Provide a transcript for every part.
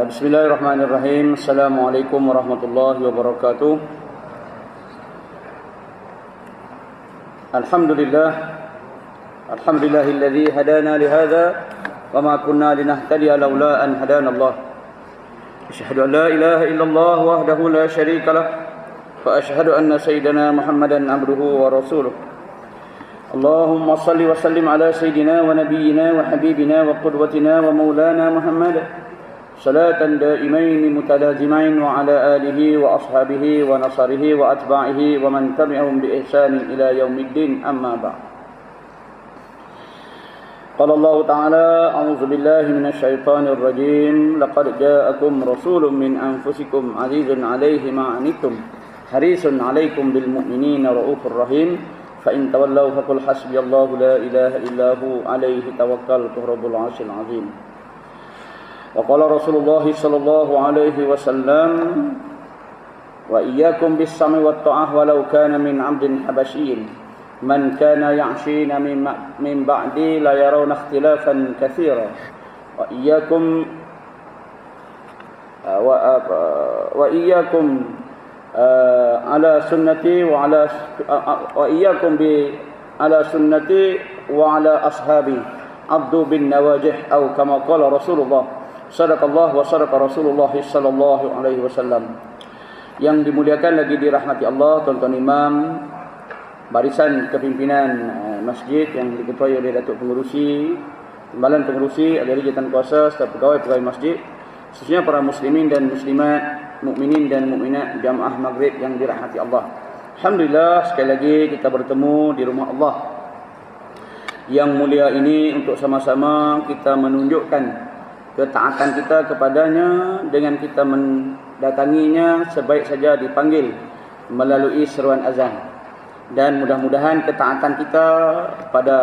Bismillahirrahmanirrahim. Assalamualaikum warahmatullahi wabarakatuh. Alhamdulillahilladzi hadana lihadza wama kunna linahtadiya laula an hadana Allah. Asyhadu an la ilaha illallah wahdahu la syarika lah wa asyhadu anna sayyidana Muhammadan abduhu wa rasuluh. Allahumma salli wa sallim ala sayyidina wa nabiyyina wa habibina wa qudwatina wa maulana Muhammad salatan daimain mutalazimain wa ala alihi wa ashabihi wa nasarihi wa atba'ihi wa man tabi'ahum bi ihsanin ila yaumiddin, amma ba'd. Qala Allah Ta'ala, a'udzu billahi minasy syaithanir rajim. Laqad ja'akum rasulun min anfusikum 'azizun 'alaihi ma 'anittum harisun 'alaikum bil mu'minina raufur rahim. Fa in tawallaw faqul hasbiyallahu la ilaha illa hu 'alaihi tawakkaltu rabbul 'arsyil 'azim. Wa qala Rasulullah sallallahu alaihi wasallam, wa iyyakum bis-sam'i wat-ta'ah walau kana min 'abdin habasyin man kana ya'shina min ba'di la yarawna ikhtilafan katsira wa iyyakum ala sunnati wa iyyakum bi ala sunnati wa ala ashabi addu bin nawajih atau kama qala Rasulullah sadaqallahu wa sadaqa Rasulullah sallallahu alaihi wasallam. Yang dimuliakan lagi dirahmati Allah, tuan-tuan imam, barisan kepimpinan masjid yang diketuai oleh Datuk Pengerusi, Timbalan Pengerusi, ahli jabatan kuasa, staf pegawai masjid, khususnya para muslimin dan muslimat, mukminin dan mukminat jamaah Maghrib yang dirahmati Allah. Alhamdulillah, sekali lagi kita bertemu di rumah Allah yang mulia ini untuk sama-sama kita menunjukkan ketaatan kita kepadanya dengan kita mendatanginya sebaik saja dipanggil melalui seruan azan. Dan mudah-mudahan ketaatan kita pada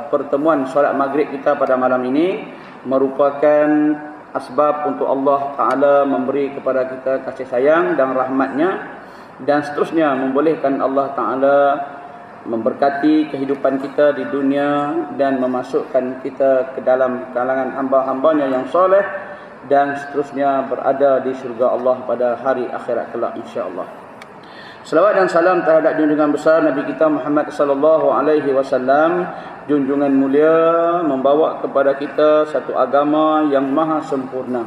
pertemuan solat maghrib kita pada malam ini merupakan asbab untuk Allah Ta'ala memberi kepada kita kasih sayang dan rahmatnya, dan seterusnya membolehkan Allah Ta'ala memberkati kehidupan kita di dunia dan memasukkan kita ke dalam kalangan hamba-hambanya yang soleh, dan seterusnya berada di syurga Allah pada hari akhirat kelak, insya-Allah. Selawat dan salam terhadap junjungan besar Nabi kita Muhammad sallallahu alaihi wasallam. Junjungan mulia membawa kepada kita satu agama yang maha sempurna,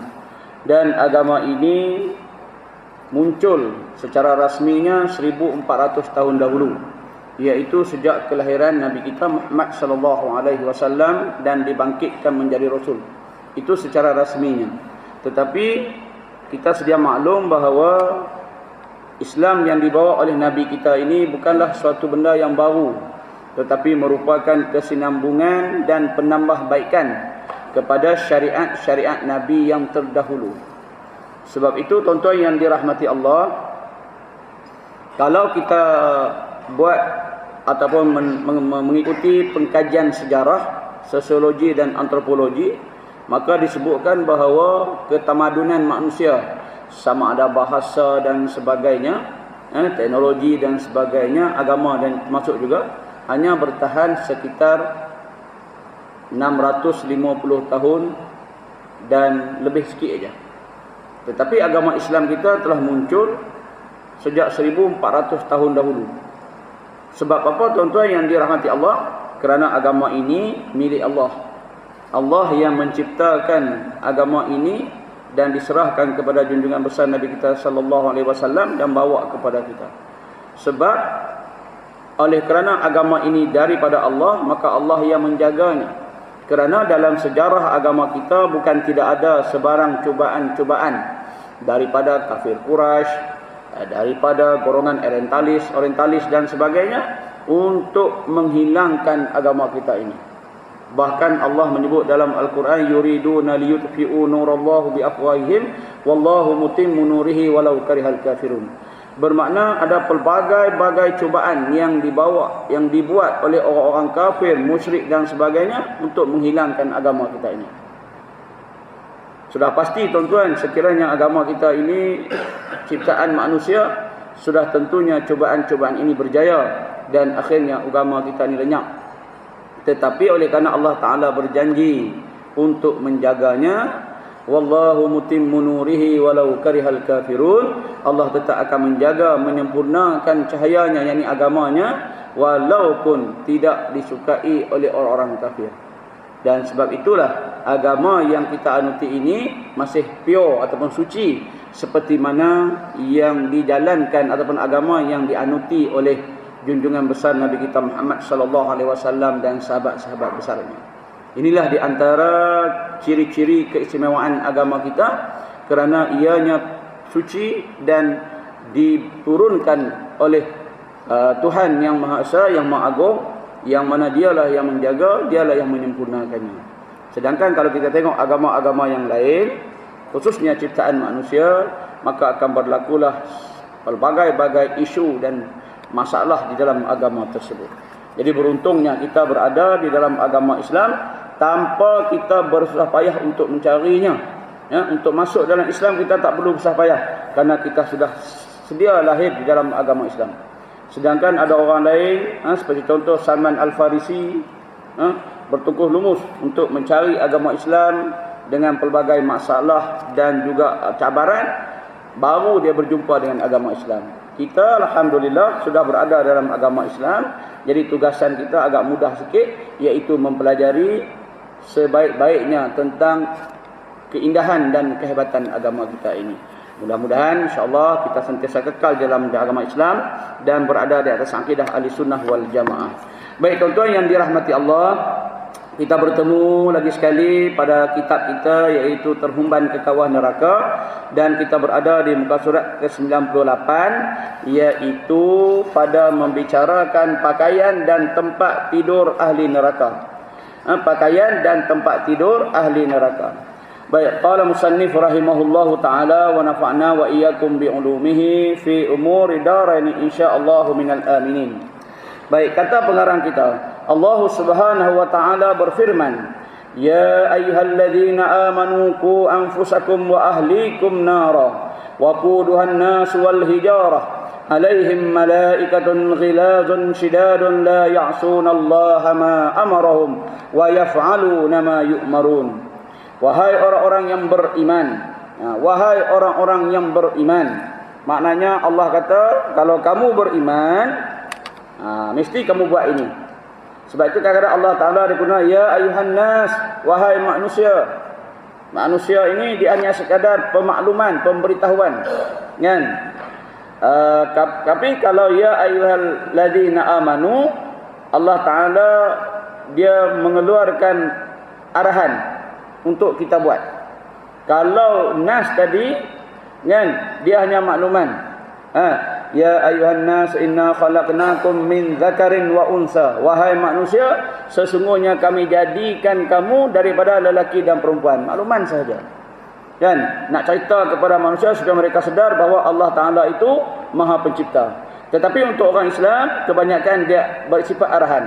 dan agama ini muncul secara rasminya 1400 tahun dahulu, iaitu sejak kelahiran Nabi kita Muhammad sallallahu alaihi wasallam dan dibangkitkan menjadi rasul. Itu secara rasminya. Tetapi kita sedia maklum bahawa Islam yang dibawa oleh Nabi kita ini bukanlah suatu benda yang baru, tetapi merupakan kesinambungan dan penambahbaikan kepada syariat-syariat Nabi yang terdahulu. Sebab itu, tuan-tuan yang dirahmati Allah, kalau kita buat ataupun mengikuti pengkajian sejarah, sosiologi dan antropologi, maka disebutkan bahawa ketamadunan manusia, sama ada bahasa dan sebagainya, teknologi dan sebagainya, agama dan termasuk juga, hanya bertahan sekitar 650 tahun dan lebih sikit aja. Tetapi agama Islam kita telah muncul sejak 1400 tahun dahulu. Sebab apa, tuan-tuan yang dirahmati Allah? Kerana agama ini milik Allah. Allah yang menciptakan agama ini dan diserahkan kepada junjungan besar Nabi kita sallallahu alaihi wasallam dan bawa kepada kita. Sebab oleh kerana agama ini daripada Allah, maka Allah yang menjaganya. Kerana dalam sejarah agama kita bukan tidak ada sebarang cubaan-cubaan daripada kafir Quraisy, daripada golongan orientalis dan sebagainya untuk menghilangkan agama kita ini. Bahkan Allah menyebut dalam Al-Quran, yuriduna liyutfi'u nurallahi biafwahihim wallahu mutimmu nurihi walau karihal kafirun. Bermakna ada pelbagai-bagai cubaan yang dibuat oleh orang-orang kafir, musyrik dan sebagainya untuk menghilangkan agama kita ini. Sudah pasti, tuan-tuan, sekiranya agama kita ini ciptaan manusia, sudah tentunya cubaan-cubaan ini berjaya dan akhirnya agama kita ini lenyap. Tetapi oleh kerana Allah Ta'ala berjanji untuk menjaganya, wallahu mutimmu nurihi walau karihal kafirun. Allah tetap akan menjaga, menyempurnakan cahayanya, yakni agamanya, walaupun tidak disukai oleh orang-orang kafir. Dan sebab itulah agama yang kita anuti ini masih pure ataupun suci, seperti mana yang dijalankan ataupun agama yang dianuti oleh junjungan besar Nabi kita Muhammad sallallahu alaihi wasallam dan sahabat-sahabat besarnya. Inilah di antara ciri-ciri keistimewaan agama kita, kerana ianya suci dan diturunkan oleh Tuhan yang Maha Esa, yang Maha Agung, yang mana dialah yang menjaga, dialah yang menyempurnakannya. Sedangkan kalau kita tengok agama-agama yang lain, khususnya ciptaan manusia, maka akan berlakulah pelbagai-bagai isu dan masalah di dalam agama tersebut. Jadi beruntungnya kita berada di dalam agama Islam tanpa kita bersusah payah untuk mencarinya. Ya, untuk masuk dalam Islam kita tak perlu bersusah payah, kerana kita sudah sedia lahir di dalam agama Islam. Sedangkan ada orang lain, seperti contoh Salman Al-Farisi, bertungkuh lumus untuk mencari agama Islam dengan pelbagai masalah dan juga cabaran, baru dia berjumpa dengan agama Islam. Kita alhamdulillah sudah berada dalam agama Islam, jadi tugasan kita agak mudah sikit, iaitu mempelajari sebaik-baiknya tentang keindahan dan kehebatan agama kita ini. Mudah-mudahan insya-Allah kita sentiasa kekal dalam agama Islam dan berada di atas akidah Ahlussunnah wal Jamaah. Baik tuan-tuan yang dirahmati Allah, kita bertemu lagi sekali pada kitab kita, iaitu Terhumban ke Kawah Neraka, dan kita berada di muka surat ke-98, iaitu pada membicarakan pakaian dan tempat tidur ahli neraka. Pakaian dan tempat tidur ahli neraka. Baik, qala musannif rahimahullahu taala wa nafa'na wa iyyakum bi ulumihi fi umuri darain insyaallah minal aminin. Baik, kata pengarang kita, Allah Subhanahu wa taala berfirman, ya ayyuhalladzina amanu qu anfusakum wa ahlikum nara wa quduhan nas wal hijarah alaihim malaikatun ghilazun shidadun la ya'sunallaha ma amarahum wa yaf'aluna ma yu'marun. Wahai orang-orang yang beriman, wahai orang-orang yang beriman, maknanya Allah kata kalau kamu beriman, mesti kamu buat ini. Sebab itu kadang-kadang Allah Ta'ala digunakan ya ayuhan nas, wahai manusia. Manusia ini dia hanya sekadar pemakluman, pemberitahuan, kan? Tapi kalau ya ayyuhal ladzina amanu, Allah Ta'ala dia mengeluarkan arahan untuk kita buat. Kalau nas tadi, kan, dia hanya makluman. Ya ayuhan nas inna khalaqnakum min dzakarin wa unsa. Wahai manusia, sesungguhnya kami jadikan kamu daripada lelaki dan perempuan. Makluman sahaja. Kan, nak cerita kepada manusia supaya mereka sedar bahawa Allah Taala itu Maha Pencipta. Tetapi untuk orang Islam kebanyakan dia bersifat arahan.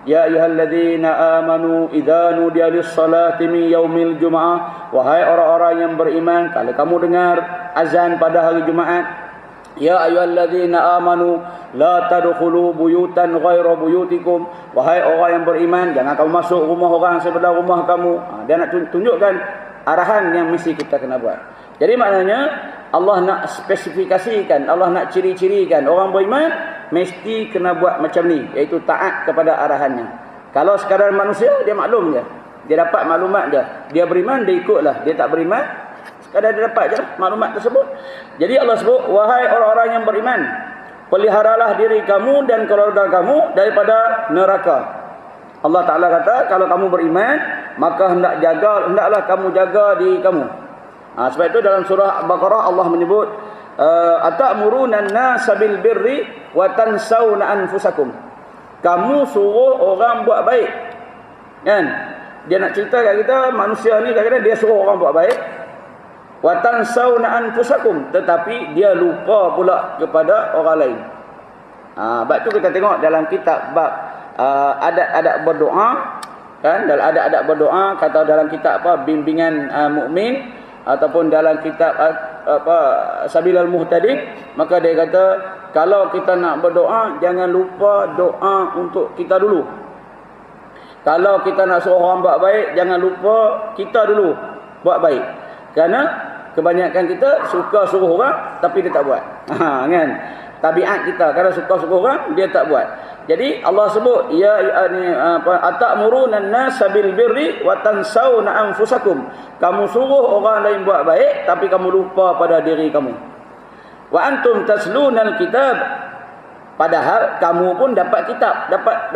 Ya ayyuhalladzina amanu idza nudiya lis-salati min yaumil jumu'ah, wahai orang-orang yang beriman, kalau kamu dengar azan pada hari Jumaat, ya ayyuhalladzina amanu la tadkhulu buyutan ghaira buyutikum, wahai orang yang beriman, jangan kamu masuk rumah orang sebelah rumah kamu. Dia nak tunjukkan arahan yang mesti kita kena buat. Jadi maknanya Allah nak spesifikasikan, Allah nak ciri-cirikan orang beriman mesti kena buat macam ni, iaitu taat kepada arahannya. Kalau sekadar manusia, dia maklum je, dia dapat maklumat je. Dia beriman, dia ikutlah. Dia tak beriman, sekadar dia dapat je maklumat tersebut. Jadi Allah sebut, wahai orang-orang yang beriman, peliharalah diri kamu dan keluarga kamu daripada neraka. Allah Ta'ala kata, kalau kamu beriman, maka hendaklah kamu jaga diri kamu. Sebab itu dalam surah Al-Baqarah Allah menyebut, atamuruna an-nasa bil birri wa tansawna anfusakum. Kamu suruh orang buat baik, kan? Dia nak cerita kat kita, manusia ni kadang-kadang dia suruh orang buat baik, wa tansawna anfusakum, tetapi dia lupa pula kepada orang lain. Sebab tu kita tengok dalam kitab bab adat-adat berdoa, kan? Dalam adat-adat berdoa, kata dalam kitab bimbingan mukmin, ataupun dalam kitab Sabilal Muhtadin, maka dia kata kalau kita nak berdoa, jangan lupa doa untuk kita dulu. Kalau kita nak suruh orang buat baik, jangan lupa kita dulu buat baik. Kerana kebanyakan kita suka suruh orang tapi dia tak buat. Kan? Tabiat kita kalau suka suruh orang dia tak buat. Jadi Allah sebut ya atamuruna an-nasa bil birri wa tansawna anfusakum. Kamu suruh orang lain buat baik tapi kamu lupa pada diri kamu. Wa antum taslunal kitab. Padahal kamu pun dapat kitab, dapat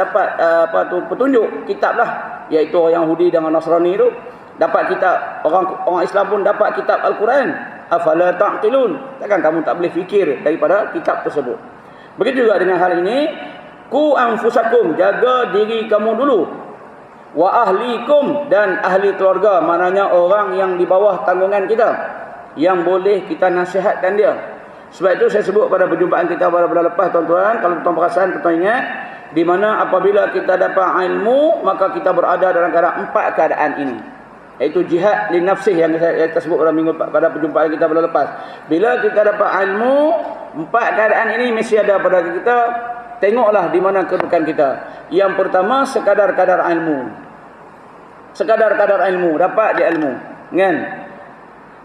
petunjuk kitab lah, iaitu orang Yahudi dengan Nasrani itu dapat kitab, orang Islam pun dapat kitab Al-Quran. Afala ta'qilun, takkan kamu tak boleh fikir daripada kitab tersebut. Begitu juga dengan hal ini, ku anfusakum, jaga diri kamu dulu, wa ahlikum, dan ahli keluarga, maknanya orang yang di bawah tanggungan kita, yang boleh kita nasihatkan dia. Sebab itu saya sebut pada perjumpaan kita pada bulan lepas, tuan-tuan, kalau tuan perasan, tuan ingat, di mana apabila kita dapat ilmu, maka kita berada dalam keadaan 4 keadaan ini. Iaitu jihad li nafsih yang kita sebut pada perjumpaan kita bulan lepas. Bila kita dapat ilmu, 4 keadaan ini mesti ada pada kita. Tengoklah di mana kedudukan kita. Yang pertama, sekadar kadar ilmu. Sekadar kadar ilmu, dapat dia ilmu, kan?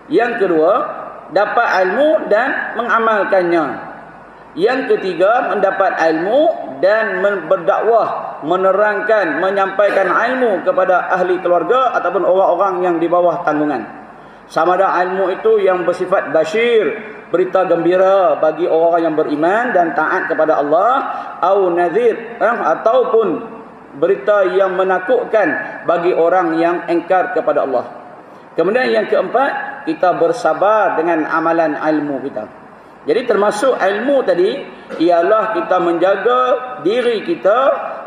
Yang kedua, dapat ilmu dan mengamalkannya. Yang ketiga, mendapat ilmu dan berdakwah, menerangkan, menyampaikan ilmu kepada ahli keluarga ataupun orang-orang yang di bawah tanggungan. Sama ada ilmu itu yang bersifat basyir, berita gembira bagi orang yang beriman dan taat kepada Allah, au nadhir, ataupun berita yang menakutkan bagi orang yang engkar kepada Allah. Kemudian yang keempat, kita bersabar dengan amalan ilmu kita. Jadi termasuk ilmu tadi ialah kita menjaga diri kita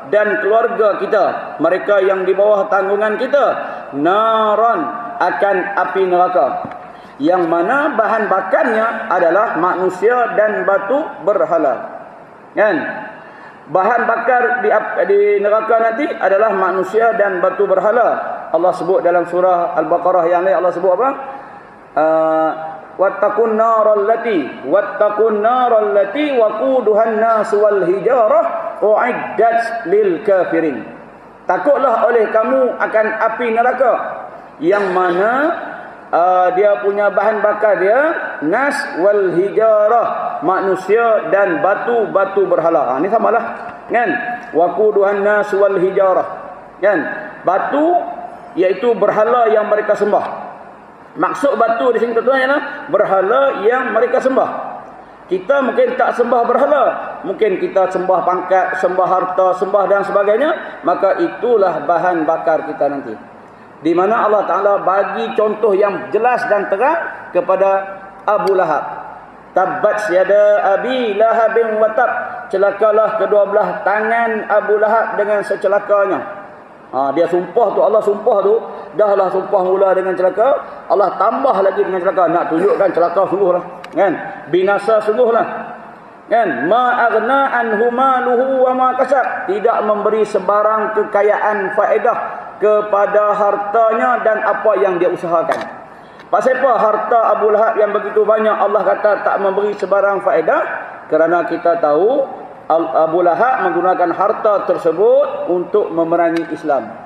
dan keluarga kita, mereka yang di bawah tanggungan kita, naran, akan api neraka, yang mana bahan bakarnya adalah manusia dan batu berhala. Kan? Bahan bakar di neraka nanti adalah manusia dan batu berhala. Allah sebut dalam surah Al-Baqarah yang lain, Allah sebut apa? Wattaqun naral lati waquduhan nas wal hijarah uiddat lil kafirin. Takutlah oleh kamu akan api neraka yang mana dia punya bahan bakar dia nas wal hijarah, manusia dan batu-batu berhala. Ini samalah, kan? Waquduhan nas wal hijarah, kan? Batu iaitu berhala yang mereka sembah. Maksud batu di sini tuan-tuan ialah berhala yang mereka sembah. Kita mungkin tak sembah berhala, mungkin kita sembah pangkat, sembah harta, sembah dan sebagainya, maka itulah bahan bakar kita nanti. Di mana Allah Ta'ala bagi contoh yang jelas dan terang kepada Abu Lahab. Tabbat yada abi lahabin wa tab, celakalah kedua belah tangan Abu Lahab dengan secelakanya. Dia sumpah tu, Allah sumpah tu, dahlah sumpah mula dengan celaka, Allah tambah lagi dengan celaka, nak tunjukkan celaka sungguhlah, kan? Binasa sungguhlah, kan? Ma aghna anhu maluhu wa ma kasab, tidak memberi sebarang kekayaan faedah kepada hartanya dan apa yang dia usahakan. Pasal apa harta Abu Lahab yang begitu banyak Allah kata tak memberi sebarang faedah? Kerana kita tahu Abu Lahab menggunakan harta tersebut untuk memerangi Islam.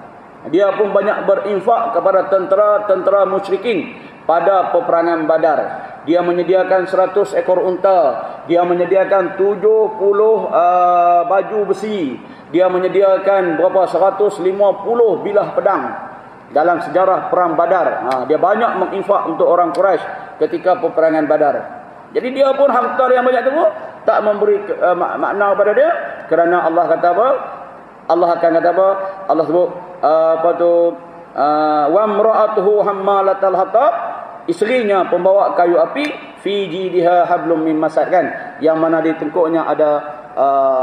Dia pun banyak berinfak kepada tentera-tentera musyrikin pada peperangan Badar. Dia menyediakan 100 ekor unta, dia menyediakan 70 baju besi, dia menyediakan berapa 150 bilah pedang dalam sejarah perang Badar. Dia banyak menginfak untuk orang Quraisy ketika peperangan Badar. Jadi dia pun harta yang banyak tu tak memberi makna kepada dia, kerana Allah kata apa? Allah akan kata apa? Allah sebut apa tu? Wa imra'atuhu hammalatal hatab, isterinya pembawa kayu api, fi jidha hablum min masad, kan? Yang mana di tengkuknya ada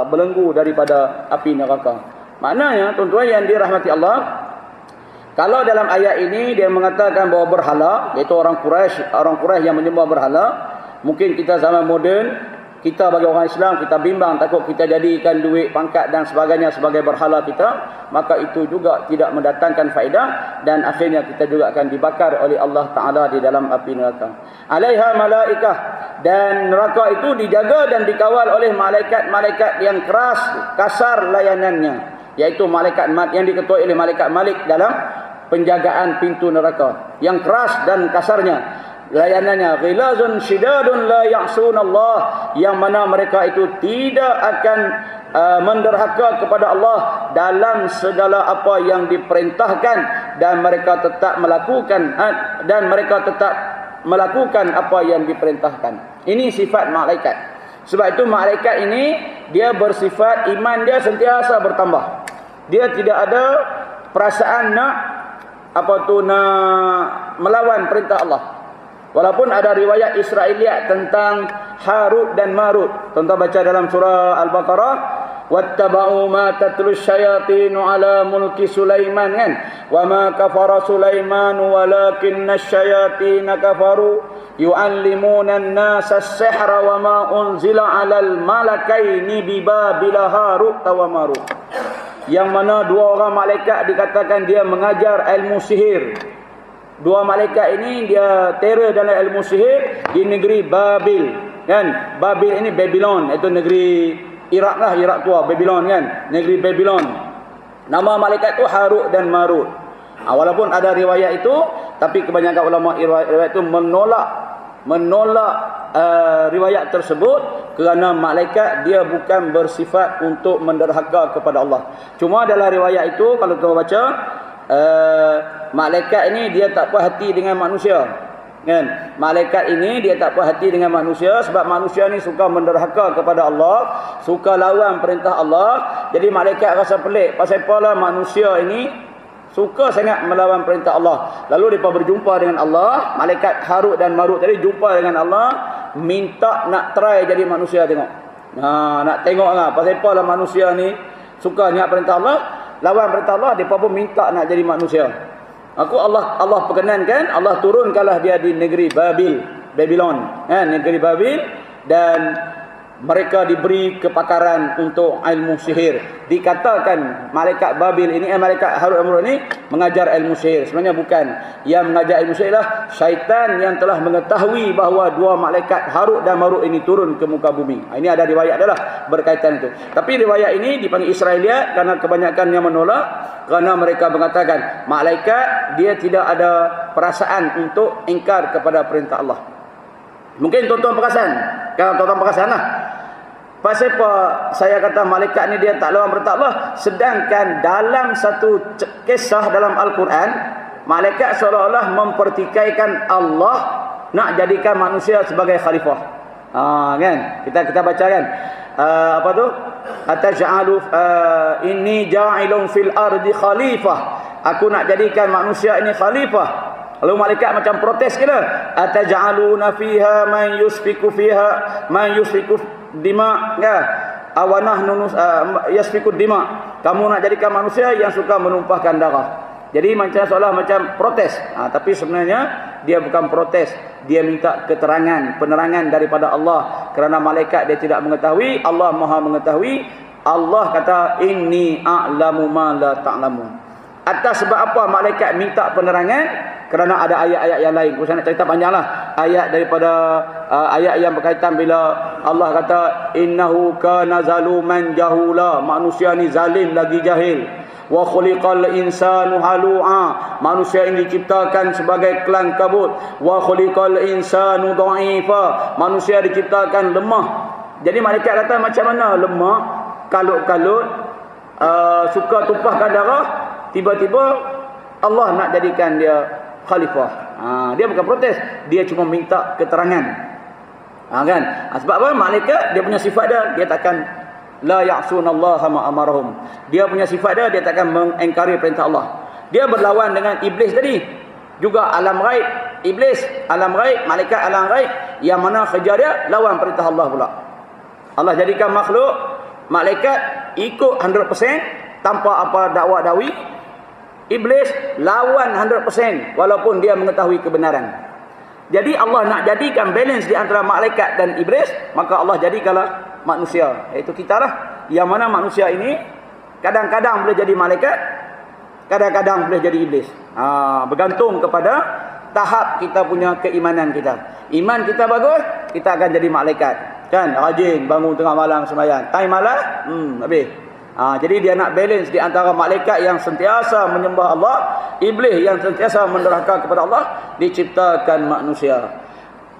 belenggu daripada api neraka. Maknanya tuan-tuan yang dirahmati Allah, kalau dalam ayat ini dia mengatakan bahawa berhala, iaitu orang Quraisy yang menyembah berhala, mungkin kita zaman moden, kita bagi orang Islam, kita bimbang takut kita jadikan duit, pangkat dan sebagainya sebagai berhala kita, maka itu juga tidak mendatangkan faedah dan akhirnya kita juga akan dibakar oleh Allah Ta'ala di dalam api neraka. Alaiha malaikah, dan neraka itu dijaga dan dikawal oleh malaikat-malaikat yang keras, kasar layanannya, iaitu malaikat yang diketuai oleh malaikat Malik dalam penjagaan pintu neraka yang keras dan kasarnya. Layanannya ghilazun syidadun la ya'sunallah, yang mana mereka itu tidak akan menderhaka kepada Allah dalam segala apa yang diperintahkan, dan mereka tetap melakukan apa yang diperintahkan. Ini sifat malaikat. Sebab itu malaikat ini dia bersifat iman dia sentiasa bertambah. Dia tidak ada perasaan nak melawan perintah Allah. Walaupun ada riwayat Israiliyat tentang Harut dan Marut. Tuan-tuan baca dalam surah Al-Baqarah, wattaba'u ma tatlus syayatinu ala mulki Sulaiman, kan? Wa ma kafara Sulaiman walakinna syayatina kafaru yu'allimuna an-nasa as-sihra wa ma unzila 'alal malakaini bi Babila Harut wa Marut. Yang mana dua orang malaikat dikatakan dia mengajar ilmu sihir. Dua malaikat ini dia terror dalam ilmu sihir di negeri Babil, kan? Babil ini Babylon, itu negeri Iraq lah, Iraq tua, Babylon, kan? Negeri Babylon. Nama malaikat itu Harut dan Marut. Walaupun ada riwayat itu, tapi kebanyakan ulama riwayat itu menolak riwayat tersebut, kerana malaikat dia bukan bersifat untuk menderhaka kepada Allah. Cuma dalam riwayat itu kalau kita baca, malaikat ini dia tak puas hati dengan manusia, kan? Malaikat ini dia tak puas hati dengan manusia sebab manusia ni suka menderhaka kepada Allah, suka lawan perintah Allah. Jadi malaikat rasa pelik, pasal apalah manusia ini suka sangat melawan perintah Allah. Lalu mereka berjumpa dengan Allah. Malaikat Harut dan Marut tadi jumpa dengan Allah, minta nak try jadi manusia, tengok. Nak tengok lah pasal apalah manusia ni suka ingat perintah Allah, lawan perintah Allah, mereka pun minta nak jadi manusia. Allah perkenankan, Allah turunkanlah dia di negeri Babylon, kan? Negeri Babil, dan mereka diberi kepakaran untuk ilmu sihir. Dikatakan malaikat Babil ini, malaikat Harut dan Marut ini mengajar ilmu sihir. Sebenarnya bukan. Yang mengajar ilmu sihir adalah syaitan yang telah mengetahui bahawa dua malaikat Harut dan Marut ini turun ke muka bumi. Ini ada riwayat adalah berkaitan itu. Tapi riwayat ini dipanggil Israiliyat kerana kebanyakan yang menolak, kerana mereka mengatakan malaikat dia tidak ada perasaan untuk ingkar kepada perintah Allah. Mungkin tuan-tuan perasan. Kalau tuan-tuan perasan lah, pasal apa saya kata malaikat ni dia tak lawan perintah Allah, sedangkan dalam satu kisah dalam Al-Quran, malaikat seolah-olah mempertikaikan Allah nak jadikan manusia sebagai khalifah. Kan? Kita baca kan? Apa tu? Ataj'alu inni ja'ilun fil ardi khalifah. Aku nak jadikan manusia ini khalifah. Lalu malaikat macam protes kira, ataj'aluna fiha man yusfiku dima, ya, awanah yasfiku dima. Kamu nak jadikan manusia yang suka menumpahkan darah. Jadi macam seolah macam protes. Tapi sebenarnya dia bukan protes, dia minta keterangan, penerangan daripada Allah, kerana malaikat dia tidak mengetahui, Allah Maha mengetahui. Allah kata inni a'lamu ma la ta'lamun. Atas sebab apa malaikat minta penerangan? Kerana ada ayat-ayat yang lain. Saya nak cerita panjanglah. Ayat daripada ayat yang berkaitan bila Allah kata innahu kana zaluman jahula. Manusia ni zalim lagi jahil. Wa khuliqal insanu halu'a. Manusia ini diciptakan sebagai kelang kabut. Wa khuliqal insanu dha'ifa. Manusia diciptakan lemah. Jadi malaikat kata macam mana lemah, kalut-kalut, suka tumpahkan darah, tiba-tiba Allah nak jadikan dia khalifah. Dia bukan protes, dia cuma minta keterangan. Kan? Sebab apa? Malaikat dia punya sifat dia takkan la ya'sunallaha ma amarahum. Dia punya sifat dia takkan mengingkari perintah Allah. Dia berlawan dengan iblis tadi. Juga alam ghaib, iblis alam ghaib, malaikat alam ghaib, yang mana kerja dia lawan perintah Allah pula. Allah jadikan makhluk malaikat ikut 100% tanpa apa dakwa-dakwi. Iblis lawan 100% walaupun dia mengetahui kebenaran. Jadi Allah nak jadikan balance di antara malaikat dan iblis, maka Allah jadikanlah manusia, iaitu kita lah, yang mana manusia ini kadang-kadang boleh jadi malaikat, kadang-kadang boleh jadi iblis. Bergantung kepada tahap kita punya keimanan kita. Iman kita bagus, kita akan jadi malaikat, kan? Rajin bangun tengah malam sembahyang. Time malam habis. Jadi dia nak balance di antara malaikat yang sentiasa menyembah Allah, iblis yang sentiasa menderhaka kepada Allah, diciptakan manusia.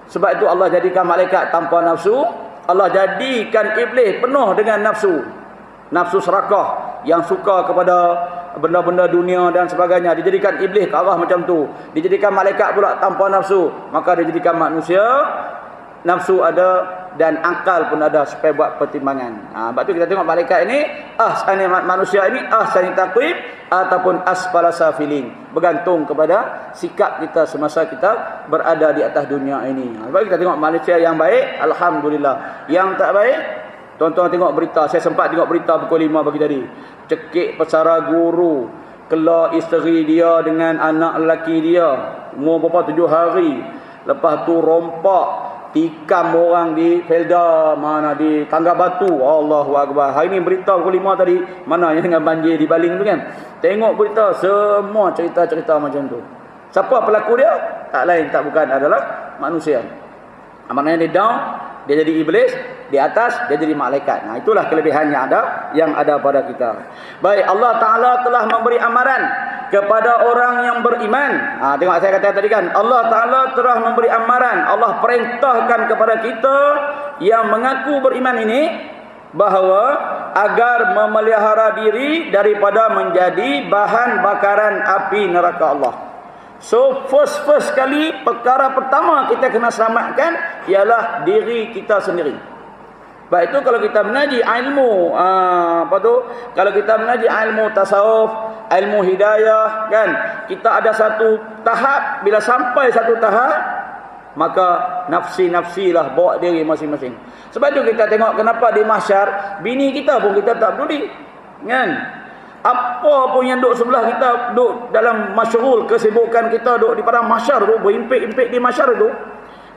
Sebab itu Allah jadikan malaikat tanpa nafsu, Allah jadikan iblis penuh dengan nafsu. Nafsu serakah yang suka kepada benda-benda dunia dan sebagainya. Dijadikan iblis ke arah macam tu. Dijadikan malaikat pula tanpa nafsu. Maka dijadikan manusia, nafsu ada dan akal pun ada supaya buat pertimbangan. Sebab tu kita tengok malaikat ini, ahsani manusia ini, ahsani taqwim ataupun asfala safilin. Bergantung kepada sikap kita semasa kita berada di atas dunia ini. Sebab kita tengok manusia yang baik, alhamdulillah. Yang tak baik, tuan-tuan tengok berita. Saya sempat tengok berita pukul 5 pagi tadi. Cekik pesara guru, kelar isteri dia dengan anak lelaki dia, umur berapa 7 hari. Lepas tu rompak, tikam orang di Felda, mana di Tangga Batu. Allahu Akbar. Hari ni berita pukul 5 tadi, mana yang dengan banjir di Baling tu kan. Tengok berita, semua cerita-cerita macam tu. Siapa pelaku dia? Tak lain, tak bukan adalah manusia. Maknanya dia down, dia jadi iblis. Di atas dia jadi malaikat. Itulah kelebihan yang ada pada kita. Baik, Allah Ta'ala telah memberi amaran kepada orang yang beriman. Tengok saya kata tadi kan, Allah Ta'ala telah memberi amaran, Allah perintahkan kepada kita yang mengaku beriman ini bahawa agar memelihara diri daripada menjadi bahan bakaran api neraka Allah. So first kali, perkara pertama kita kena selamatkan ialah diri kita sendiri. Baik, itu kalau kita mengaji ilmu kalau kita mengaji ilmu tasawuf, ilmu hidayah kan, kita ada satu tahap. Bila sampai satu tahap, maka nafsi-nafsilah bawa diri masing-masing. Sebab itu kita tengok kenapa di mahsyar bini kita pun kita tak peduli kan. Apa pun yang duduk sebelah kita, duduk dalam masyghul, kesibukan kita duduk di padang mahsyar tu, berimpit-impit di mahsyar tu,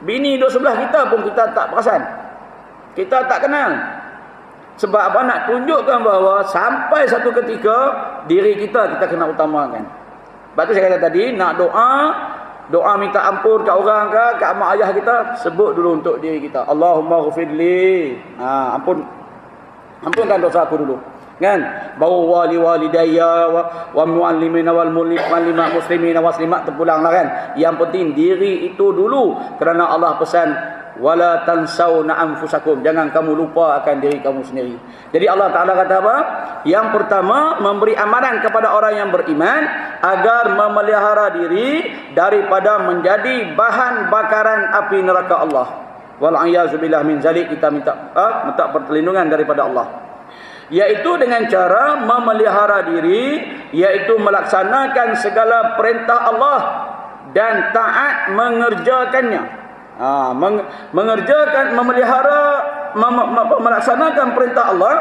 bini duduk sebelah kita pun kita tak perasan, kita tak kenal. Sebab apa? Nak tunjukkan bahawa sampai satu ketika diri kita kena utamakan. Sebab tu saya kata tadi, nak doa minta ampun kat orang ke, kat mak ayah kita, sebut dulu untuk diri kita. Allahumma ghfirli. Ampunkan dosa aku dulu. Kan? Baru walidayya wa muallimina wal muallimat muslimina waslimat, terpulanglah kan. Yang penting diri itu dulu, kerana Allah pesan wala tansawna anfusakum, jangan kamu lupa akan diri kamu sendiri. Jadi Allah Ta'ala kata apa? Yang pertama, memberi amaran kepada orang yang beriman agar memelihara diri daripada menjadi bahan bakaran api neraka Allah. Wal a'yazubillah min zalik, kita minta perlindungan daripada Allah. Iaitu dengan cara memelihara diri, iaitu melaksanakan segala perintah Allah dan taat mengerjakannya. Melaksanakan perintah Allah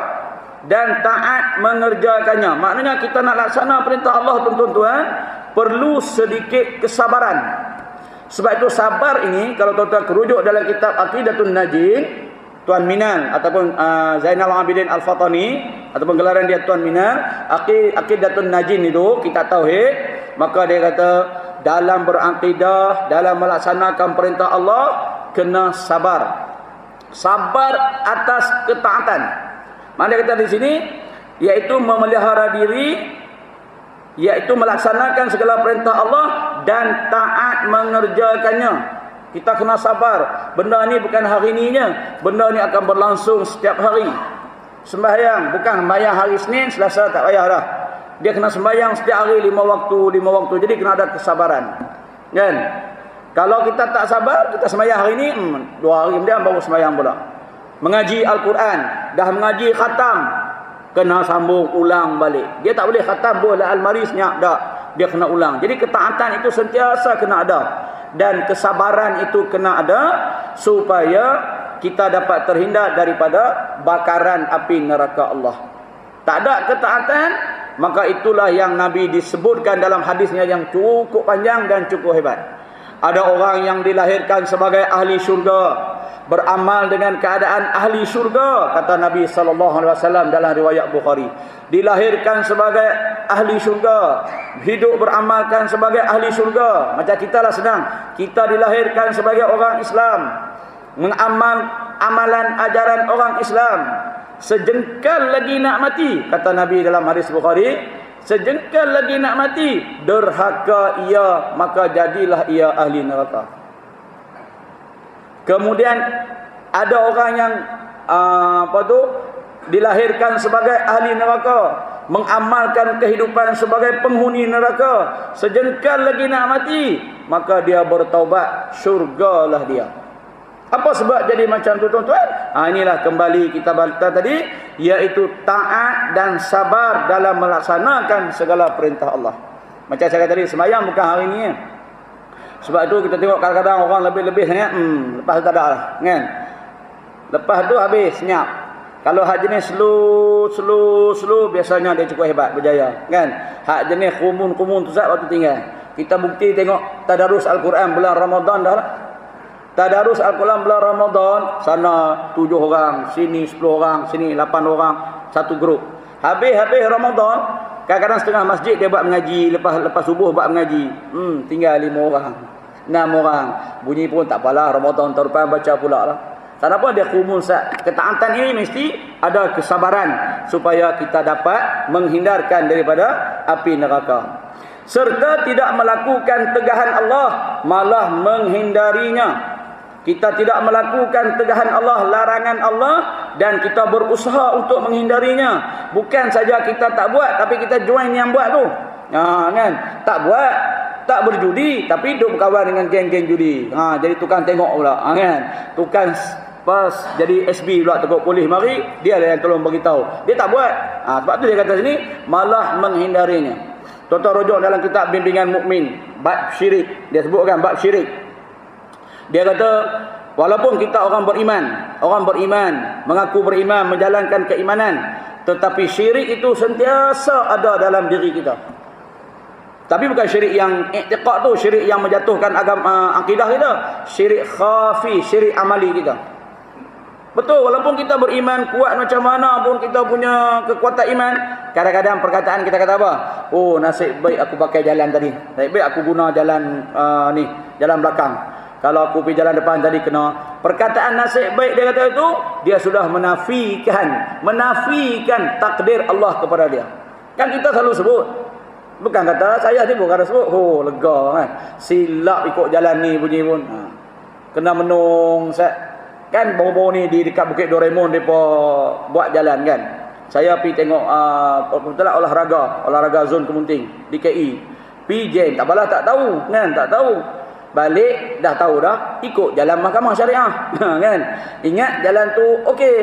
dan taat mengerjakannya. Maknanya kita nak laksana perintah Allah, tuan-tuan, perlu sedikit kesabaran. Sebab itu sabar ini, kalau tuan-tuan kerujuk dalam kitab Aqidatun Najin, Tuan Minal ataupun Zainal Abidin Al-Fatani, ataupun gelaran dia Tuan Minal, Aqidatun Najin itu kitab tauhid, maka dia kata dalam berakidah, dalam melaksanakan perintah Allah, kena sabar. Sabar atas ketaatan. Mana kata di sini, iaitu memelihara diri, iaitu melaksanakan segala perintah Allah dan taat mengerjakannya. Kita kena sabar. Benda ni bukan hari ininya, benda ni akan berlangsung setiap hari. Sembahyang bukan sembahyang hari Senin, Selasa tak payah dah. Dia kena sembahyang setiap hari 5 waktu. Jadi kena ada kesabaran. Kan? Kalau kita tak sabar, kita sembahyang hari ni, 2 hari kemudian baru sembahyang pula. Mengaji Al-Quran, dah mengaji khatam, kena sambung ulang balik. Dia tak boleh khatam boleh almari senyap dak. Dia kena ulang. Jadi ketaatan itu sentiasa kena ada. Dan kesabaran itu kena ada supaya kita dapat terhindar daripada bakaran api neraka Allah. Tak ada ketaatan, maka itulah yang Nabi disebutkan dalam hadisnya yang cukup panjang dan cukup hebat. Ada orang yang dilahirkan sebagai ahli syurga, beramal dengan keadaan ahli syurga, kata Nabi SAW dalam riwayat Bukhari. Dilahirkan sebagai ahli syurga, hidup beramalkan sebagai ahli syurga. Macam kita lah senang, kita dilahirkan sebagai orang Islam, mengamal amalan ajaran orang Islam, sejengkal lagi nak mati, kata Nabi dalam hadis Bukhari, sejengkal lagi nak mati, derhaka ia, maka jadilah ia ahli neraka. Kemudian ada orang yang dilahirkan sebagai ahli neraka, mengamalkan kehidupan sebagai penghuni neraka, sejengkal lagi nak mati, maka dia bertaubat, syurgalah dia. Apa sebab jadi macam tu tuan-tuan? Inilah kembali kita baca tadi, iaitu taat dan sabar dalam melaksanakan segala perintah Allah. Macam saya kata tadi, sembahyang bukan hari ni. Sebab itu kita tengok kadang-kadang orang lebih-lebih sangat, lepas tu tak ada lah, kan? Lepas tu habis, senyap. Kalau hak jenis slow, biasanya dia cukup hebat, berjaya, kan? Hak jenis kumun tu waktu tinggal. Kita bukti tengok tadarus Al-Quran bulan Ramadan dah lah. Tadarus Al-Quran bulan Ramadan, sana 7 orang, sini 10 orang, sini 8 orang, satu grup. Habis Ramadan, kadang-kadang setengah masjid dia buat mengaji, lepas subuh buat mengaji. Tinggal 5 orang, 6 orang. Bunyi pun tak apalah, Ramadan tahun depan baca pula lah. Kenapa dia kumun? Ketaatan ini mesti ada kesabaran supaya kita dapat menghindarkan daripada api neraka. Serta tidak melakukan tegahan Allah, malah menghindarinya. Kita tidak melakukan tegahan Allah, larangan Allah, dan kita berusaha untuk menghindarinya. Bukan saja kita tak buat, tapi kita join yang buat tu. Kan? Tak buat, tak berjudi, tapi duduk berkawan dengan geng-geng judi. Jadi tukang tengok pula, kan? Tukang pas jadi SB pula, tegur polis mari, dia lah yang tolong beritahu. Dia tak buat. Sebab tu dia kata sini, malah menghindarinya. Tuan-tuan rujuk dalam kitab bimbingan mukmin, bab syirik. Dia sebutkan bab syirik. Dia kata, walaupun kita orang beriman, mengaku beriman, menjalankan keimanan, tetapi syirik itu sentiasa ada dalam diri kita. Tapi bukan syirik yang i'tiqad tu, syirik yang menjatuhkan agama, akidah kita. Syirik khafi, syirik amali kita. Betul, walaupun kita beriman kuat macam mana pun kita punya kekuatan iman, kadang-kadang perkataan kita kata apa? Oh, nasib baik aku pakai jalan tadi. Nasib baik aku guna jalan jalan belakang. Kalau aku pergi jalan depan tadi kena. Perkataan nasib baik dia kata itu, dia sudah menafikan takdir Allah kepada dia. Kan kita selalu sebut. Bukan kata saya ni bukan sebut, oh lega kan. Silap ikut jalan ni bunyi pun. Kena menung kan baru-baru ni di dekat Bukit Doraemon depa buat jalan kan. Saya pergi tengok olahraga zon Kemunting di KI. Pergi jam, tak apalah, tak tahu kan, tak tahu. Balik dah tahu dah, ikut jalan mahkamah syariah kan. Ingat jalan tu okey.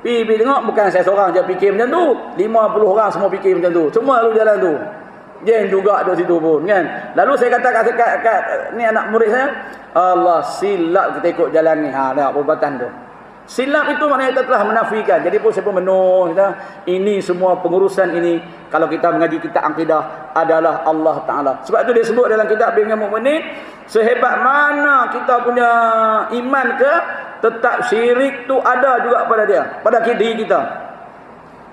Pergi tengok, bukan saya seorang je fikir macam tu. 50 orang semua fikir macam tu. Semua lalu jalan tu. Jen juga duduk situ pun kan. Lalu saya kata kat ni anak murid saya, Allah, silap kita ikut jalan ni. Tengok perbuatan tu. Silap itu maknanya kita telah menafikan. Jadi pun saya pun menuh kita, ini semua pengurusan ini kalau kita mengaji kitab akidah adalah Allah Ta'ala. Sebab itu dia sebut dalam kitab bimbingan mukmin, sehebat mana kita punya iman ke, tetap syirik tu ada juga pada dia, pada diri kita.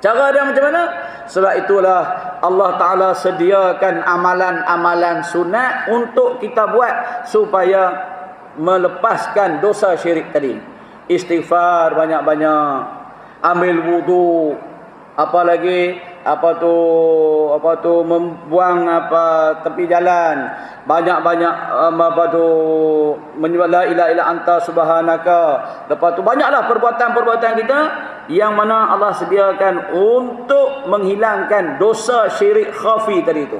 Cara dia macam mana? Sebab itulah Allah Ta'ala sediakan amalan-amalan sunat untuk kita buat supaya melepaskan dosa syirik tadi. Istighfar banyak-banyak, ambil wudu, apalagi membuang tepi jalan, banyak-banyak menyebut la ilaha illa anta subhanaka. Lepas tu banyaklah perbuatan-perbuatan kita yang mana Allah sediakan untuk menghilangkan dosa syirik khafi tadi tu.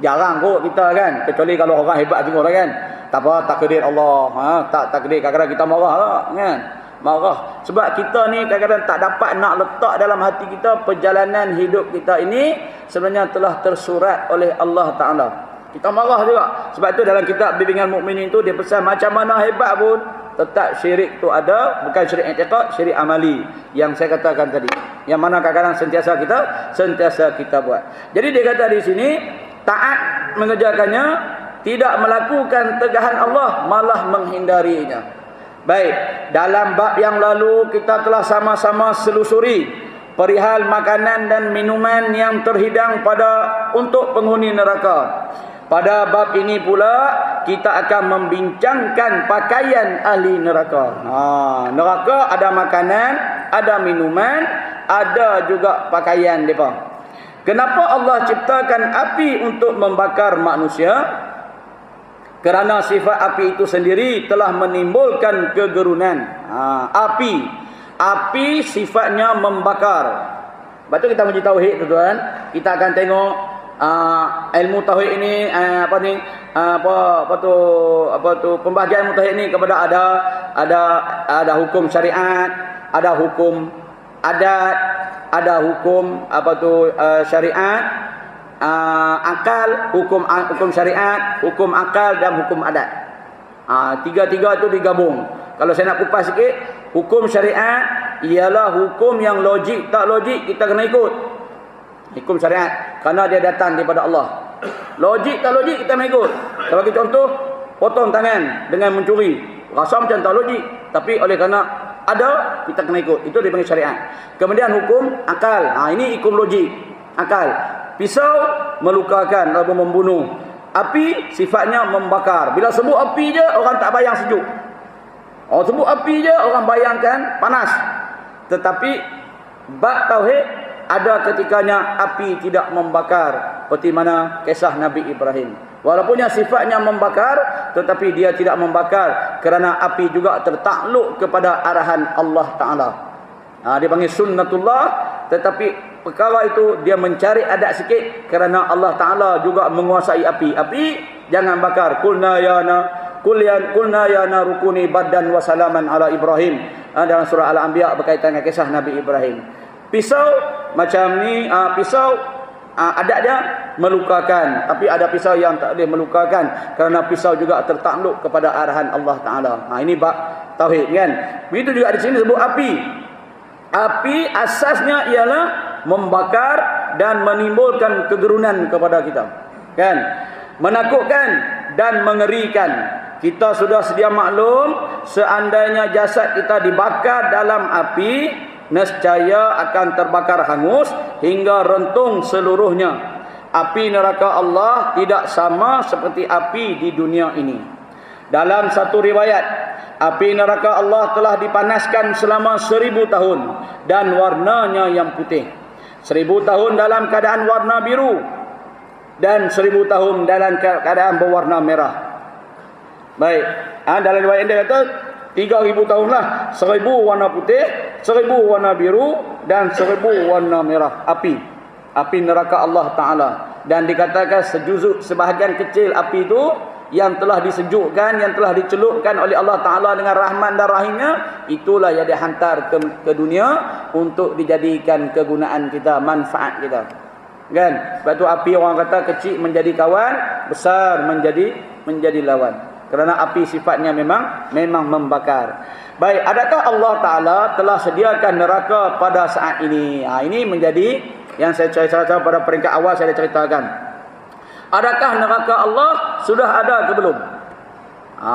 Jarang kot kita kan, kecuali kalau orang hebat tengok kan. Tak apa, takdir Allah. Takdir kadang-kadang kita marah lah kan. Marah. Sebab kita ni kadang-kadang tak dapat nak letak dalam hati kita perjalanan hidup kita ini sebenarnya telah tersurat oleh Allah Ta'ala. Kita marah juga. Sebab itu dalam kitab bimbingan mukminin tu dia pesan macam mana hebat pun tetap syirik tu ada, bukan syirik i'tiqad, syirik amali yang saya katakan tadi. Yang mana kadang-kadang sentiasa kita buat. Jadi dia kata di sini taat mengerjakannya, tidak melakukan tegahan Allah, malah menghindarinya. Baik, dalam bab yang lalu kita telah sama-sama selusuri perihal makanan dan minuman yang terhidang untuk penghuni neraka. Pada bab ini pula kita akan membincangkan pakaian ahli neraka. Neraka ada makanan, ada minuman, ada juga pakaian mereka. Kenapa Allah ciptakan api untuk membakar manusia? Kerana sifat api itu sendiri telah menimbulkan kegerunan. Api sifatnya membakar. Sebab tu kita mengaji tauhid, tuan-tuan. Kita akan tengok ilmu tauhid ini pembahagian ilmu tauhid ini kepada ada hukum syariat, ada hukum adat, ada hukum syariat, akal, hukum syariat, hukum akal dan hukum adat. Tiga-tiga itu digabung. Kalau saya nak kupas sikit, hukum syariat ialah hukum yang logik tak logik kita kena ikut. Hukum syariat kerana dia datang daripada Allah. Logik tak logik kita kena ikut. Kalau bagi contoh, potong tangan dengan mencuri. Rasa macam tak logik, tapi oleh kerana ada, kita kena ikut. Itu dipanggil syariat. Kemudian hukum akal. Ini hukum logik. Akal. Pisau melukakan atau membunuh. Api sifatnya membakar. Bila sebut api je, orang tak bayang sejuk. Orang sebut api je, orang bayangkan panas. Tetapi bab tauhid ada ketikanya api tidak membakar. Seperti mana kisah Nabi Ibrahim. Walaupun yang sifatnya membakar, tetapi dia tidak membakar kerana api juga tertakluk kepada arahan Allah Ta'ala. Dia panggil sunnatullah, tetapi perkara itu dia mencari adat sikit kerana Allah Ta'ala juga menguasai api. Api jangan bakar. Qulna ya narukuni baddan wa salaman ala Ibrahim. Dalam surah Al-Anbiya berkaitan dengan kisah Nabi Ibrahim. Pisau macam ni, pisau adat dia melukakan, tapi ada pisau yang tak boleh melukakan kerana pisau juga tertakluk kepada arahan Allah Ta'ala. Ini bab tauhid kan. Begitu juga di sini sebut api. Api asasnya ialah membakar dan menimbulkan kegerunan kepada kita. Kan? Menakutkan dan mengerikan. Kita sudah sedia maklum, seandainya jasad kita dibakar dalam api, nescaya akan terbakar hangus hingga rentung seluruhnya. Api neraka Allah tidak sama seperti api di dunia ini. Dalam satu riwayat, api neraka Allah telah dipanaskan selama 1000 tahun dan warnanya yang putih. 1000 tahun dalam keadaan warna biru dan 1000 tahun dalam keadaan berwarna merah. Baik, dalam riwayat dia kata 3000 tahun lah. 1000 warna putih, 1000 warna biru dan 1000 warna merah. Api neraka Allah Ta'ala. Dan dikatakan sebahagian kecil api itu yang telah disejukkan, yang telah dicelupkan oleh Allah Ta'ala dengan rahman dan rahimnya, itulah yang dihantar ke dunia untuk dijadikan kegunaan kita, manfaat kita. Kan? Sebab tu api orang kata kecil menjadi kawan, besar menjadi lawan. Kerana api sifatnya memang membakar. Baik, adakah Allah Ta'ala telah sediakan neraka pada saat ini? Ini menjadi yang saya cerita pada peringkat awal saya ceritakan. Adakah neraka Allah sudah ada ke belum?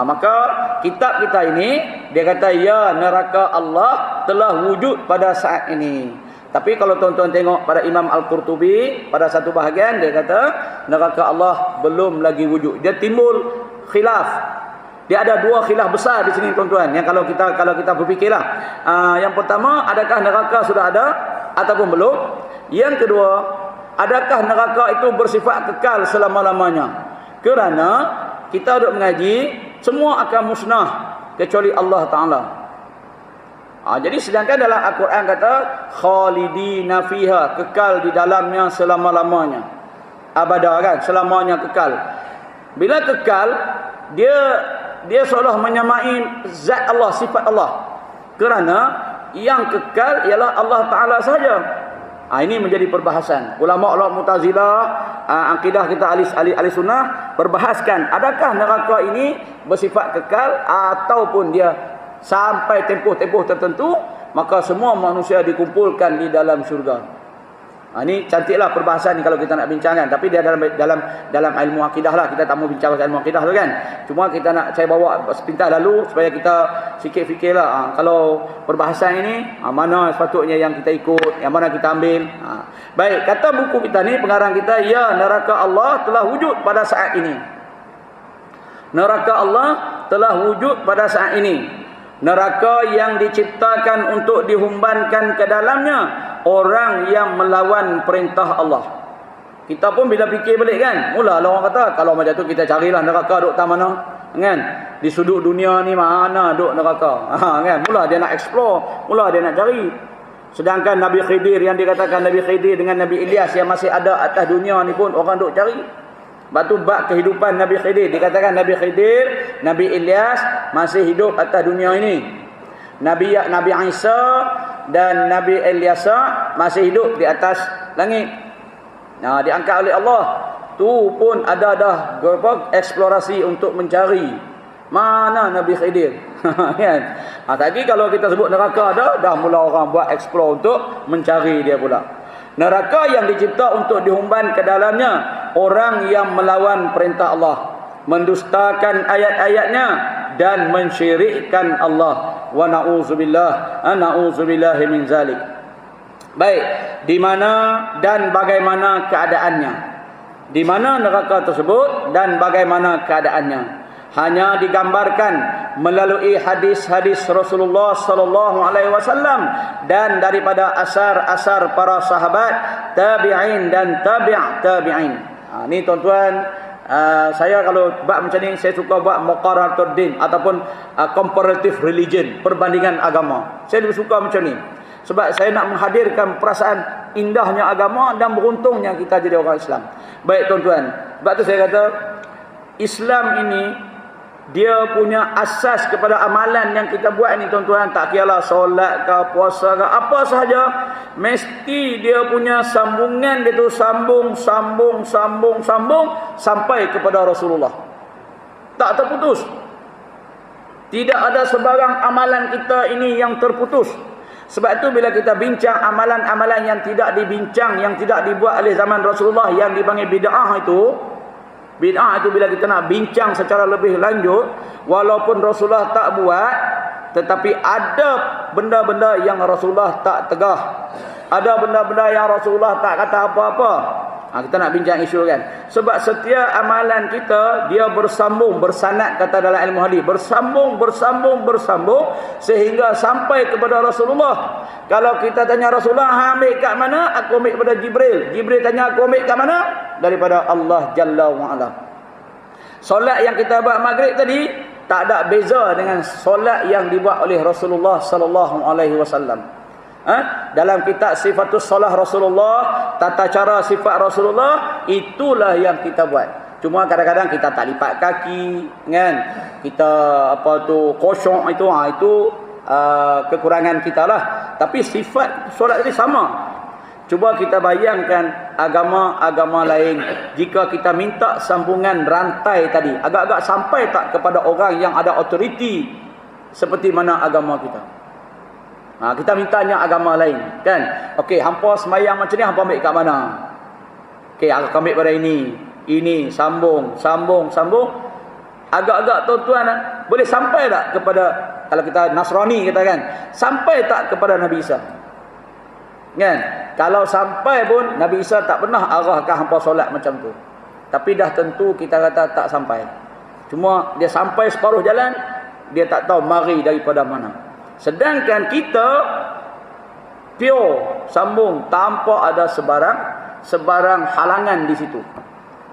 Maka kitab kita ini dia kata ya, neraka Allah telah wujud pada saat ini. Tapi kalau tuan-tuan tengok pada Imam Al-Qurtubi pada satu bahagian dia kata neraka Allah belum lagi wujud. Dia timbul khilaf. Dia ada dua khilaf besar di sini tuan-tuan. Yang kalau kita berfikirlah. Yang pertama, adakah neraka sudah ada ataupun belum? Yang kedua, adakah neraka itu bersifat kekal selama-lamanya? Kerana kita duduk mengaji, semua akan musnah kecuali Allah Ta'ala. Jadi sedangkan dalam Al-Quran kata khalidina fiha, kekal di dalamnya selama-lamanya. Abada kan, selamanya kekal. Bila kekal, dia seolah menyamai zat Allah, sifat Allah. Kerana yang kekal ialah Allah Ta'ala saja. Ini menjadi perbahasan. Ulama Mu'tazilah, akidah kita ahli sunnah berbahaskan adakah neraka ini bersifat kekal ataupun dia sampai tempoh-tempoh tertentu maka semua manusia dikumpulkan di dalam syurga. Ini cantiklah perbahasan ni kalau kita nak bincangkan. Tapi dia dalam ilmu akidah lah. Kita tak mau bincang pasal ilmu akidah tu kan. Cuma kita nak saya bawa sepintas lalu supaya kita sikit fikirlah. Kalau perbahasan ini mana sepatutnya yang kita ikut, yang mana kita ambil. Baik, kata buku kita ni, pengarang kita, ya, neraka Allah telah wujud pada saat ini. Neraka Allah telah wujud pada saat ini. Neraka yang diciptakan untuk dihumbankan ke dalamnya orang yang melawan perintah Allah. Kita pun bila fikir balik kan, mula orang kata kalau macam tu kita carilah neraka duk tak mana, kan? Di sudut dunia ni mana duk neraka. Kan? Mula dia nak explore, mula dia nak cari. Sedangkan Nabi Khidir yang dikatakan Nabi Khidir dengan Nabi Ilyas yang masih ada atas dunia ni pun orang duk cari. Sebab tu bab kehidupan Nabi Khidir dikatakan Nabi Khidir, Nabi Ilyas masih hidup atas dunia ini. Nabi Isa dan Nabi Ilyas masih hidup di atas langit. Nah, diangkat oleh Allah. Tu pun ada dah eksplorasi untuk mencari mana Nabi Khidir. Kan? Tadi kalau kita sebut neraka dah mula orang buat explore untuk mencari dia pula. Neraka yang dicipta untuk dihumban ke dalamnya orang yang melawan perintah Allah, mendustakan ayat-ayatnya dan mensyirikkan Allah. Wa na'udzubillahi min zalik. Baik, di mana dan bagaimana keadaannya? Di mana neraka tersebut dan bagaimana keadaannya? Hanya digambarkan melalui hadis-hadis Rasulullah sallallahu alaihi wasallam dan daripada asar-asar para sahabat, tabi'in dan tabi'in. Ni tuan-tuan, saya kalau buat macam ni saya suka buat muqararatud din ataupun comparative religion, perbandingan agama. Saya lebih suka macam ni. Sebab saya nak menghadirkan perasaan indahnya agama dan beruntungnya kita jadi orang Islam. Baik tuan-tuan, sebab tu saya kata Islam ini dia punya asas kepada amalan yang kita buat ni tuan-tuan, tak kiralah solat ke puasa ke apa sahaja, mesti dia punya sambungan dia tu sambung sampai kepada Rasulullah. Tak terputus. Tidak ada sebarang amalan kita ini yang terputus. Sebab itu bila kita bincang amalan-amalan yang tidak dibincang, yang tidak dibuat oleh zaman Rasulullah yang dipanggil bid'ah itu, bid'ah itu bila kita nak bincang secara lebih lanjut, walaupun Rasulullah tak buat, tetapi ada benda-benda yang Rasulullah tak tegah. Ada benda-benda yang Rasulullah tak kata apa-apa. Kita nak bincang isu kan. Sebab setiap amalan kita, dia bersambung, bersanad kata dalam ilmu hadis. Bersambung sehingga sampai kepada Rasulullah. Kalau kita tanya Rasulullah, ambil kat mana? Aku ambil kepada Jibril. Jibril tanya, aku ambil kat mana? Daripada Allah Jalla wa'ala. Solat yang kita buat maghrib tadi tak ada beza dengan solat yang dibuat oleh Rasulullah sallallahu alaihi wasallam. Dalam kitab Sifatus Salah Rasulullah, tata cara sifat Rasulullah, itulah yang kita buat. Cuma kadang-kadang kita tak lipat kaki, kan? Kita khusyuk itu kekurangan kita lah. Tapi sifat solat tadi sama. Cuba kita bayangkan agama-agama lain, jika kita minta sambungan rantai tadi, agak-agak sampai tak kepada orang yang ada autoriti seperti mana agama kita? Kita mintanya agama lain, kan? Okey, hampa semayang macam ni, hampa ambil kat mana? Okey, aku ambil pada ini sambung. Agak-agak tuan-tuan, boleh sampai tak kepada, kalau kita Nasrani kita kan, sampai tak kepada Nabi Isa? Kan? Kalau sampai pun Nabi Isa tak pernah arahkan hampa solat macam tu. Tapi dah tentu kita kata tak sampai. Cuma dia sampai separuh jalan, dia tak tahu mari daripada mana. Sedangkan kita pure sambung tanpa ada sebarang halangan di situ.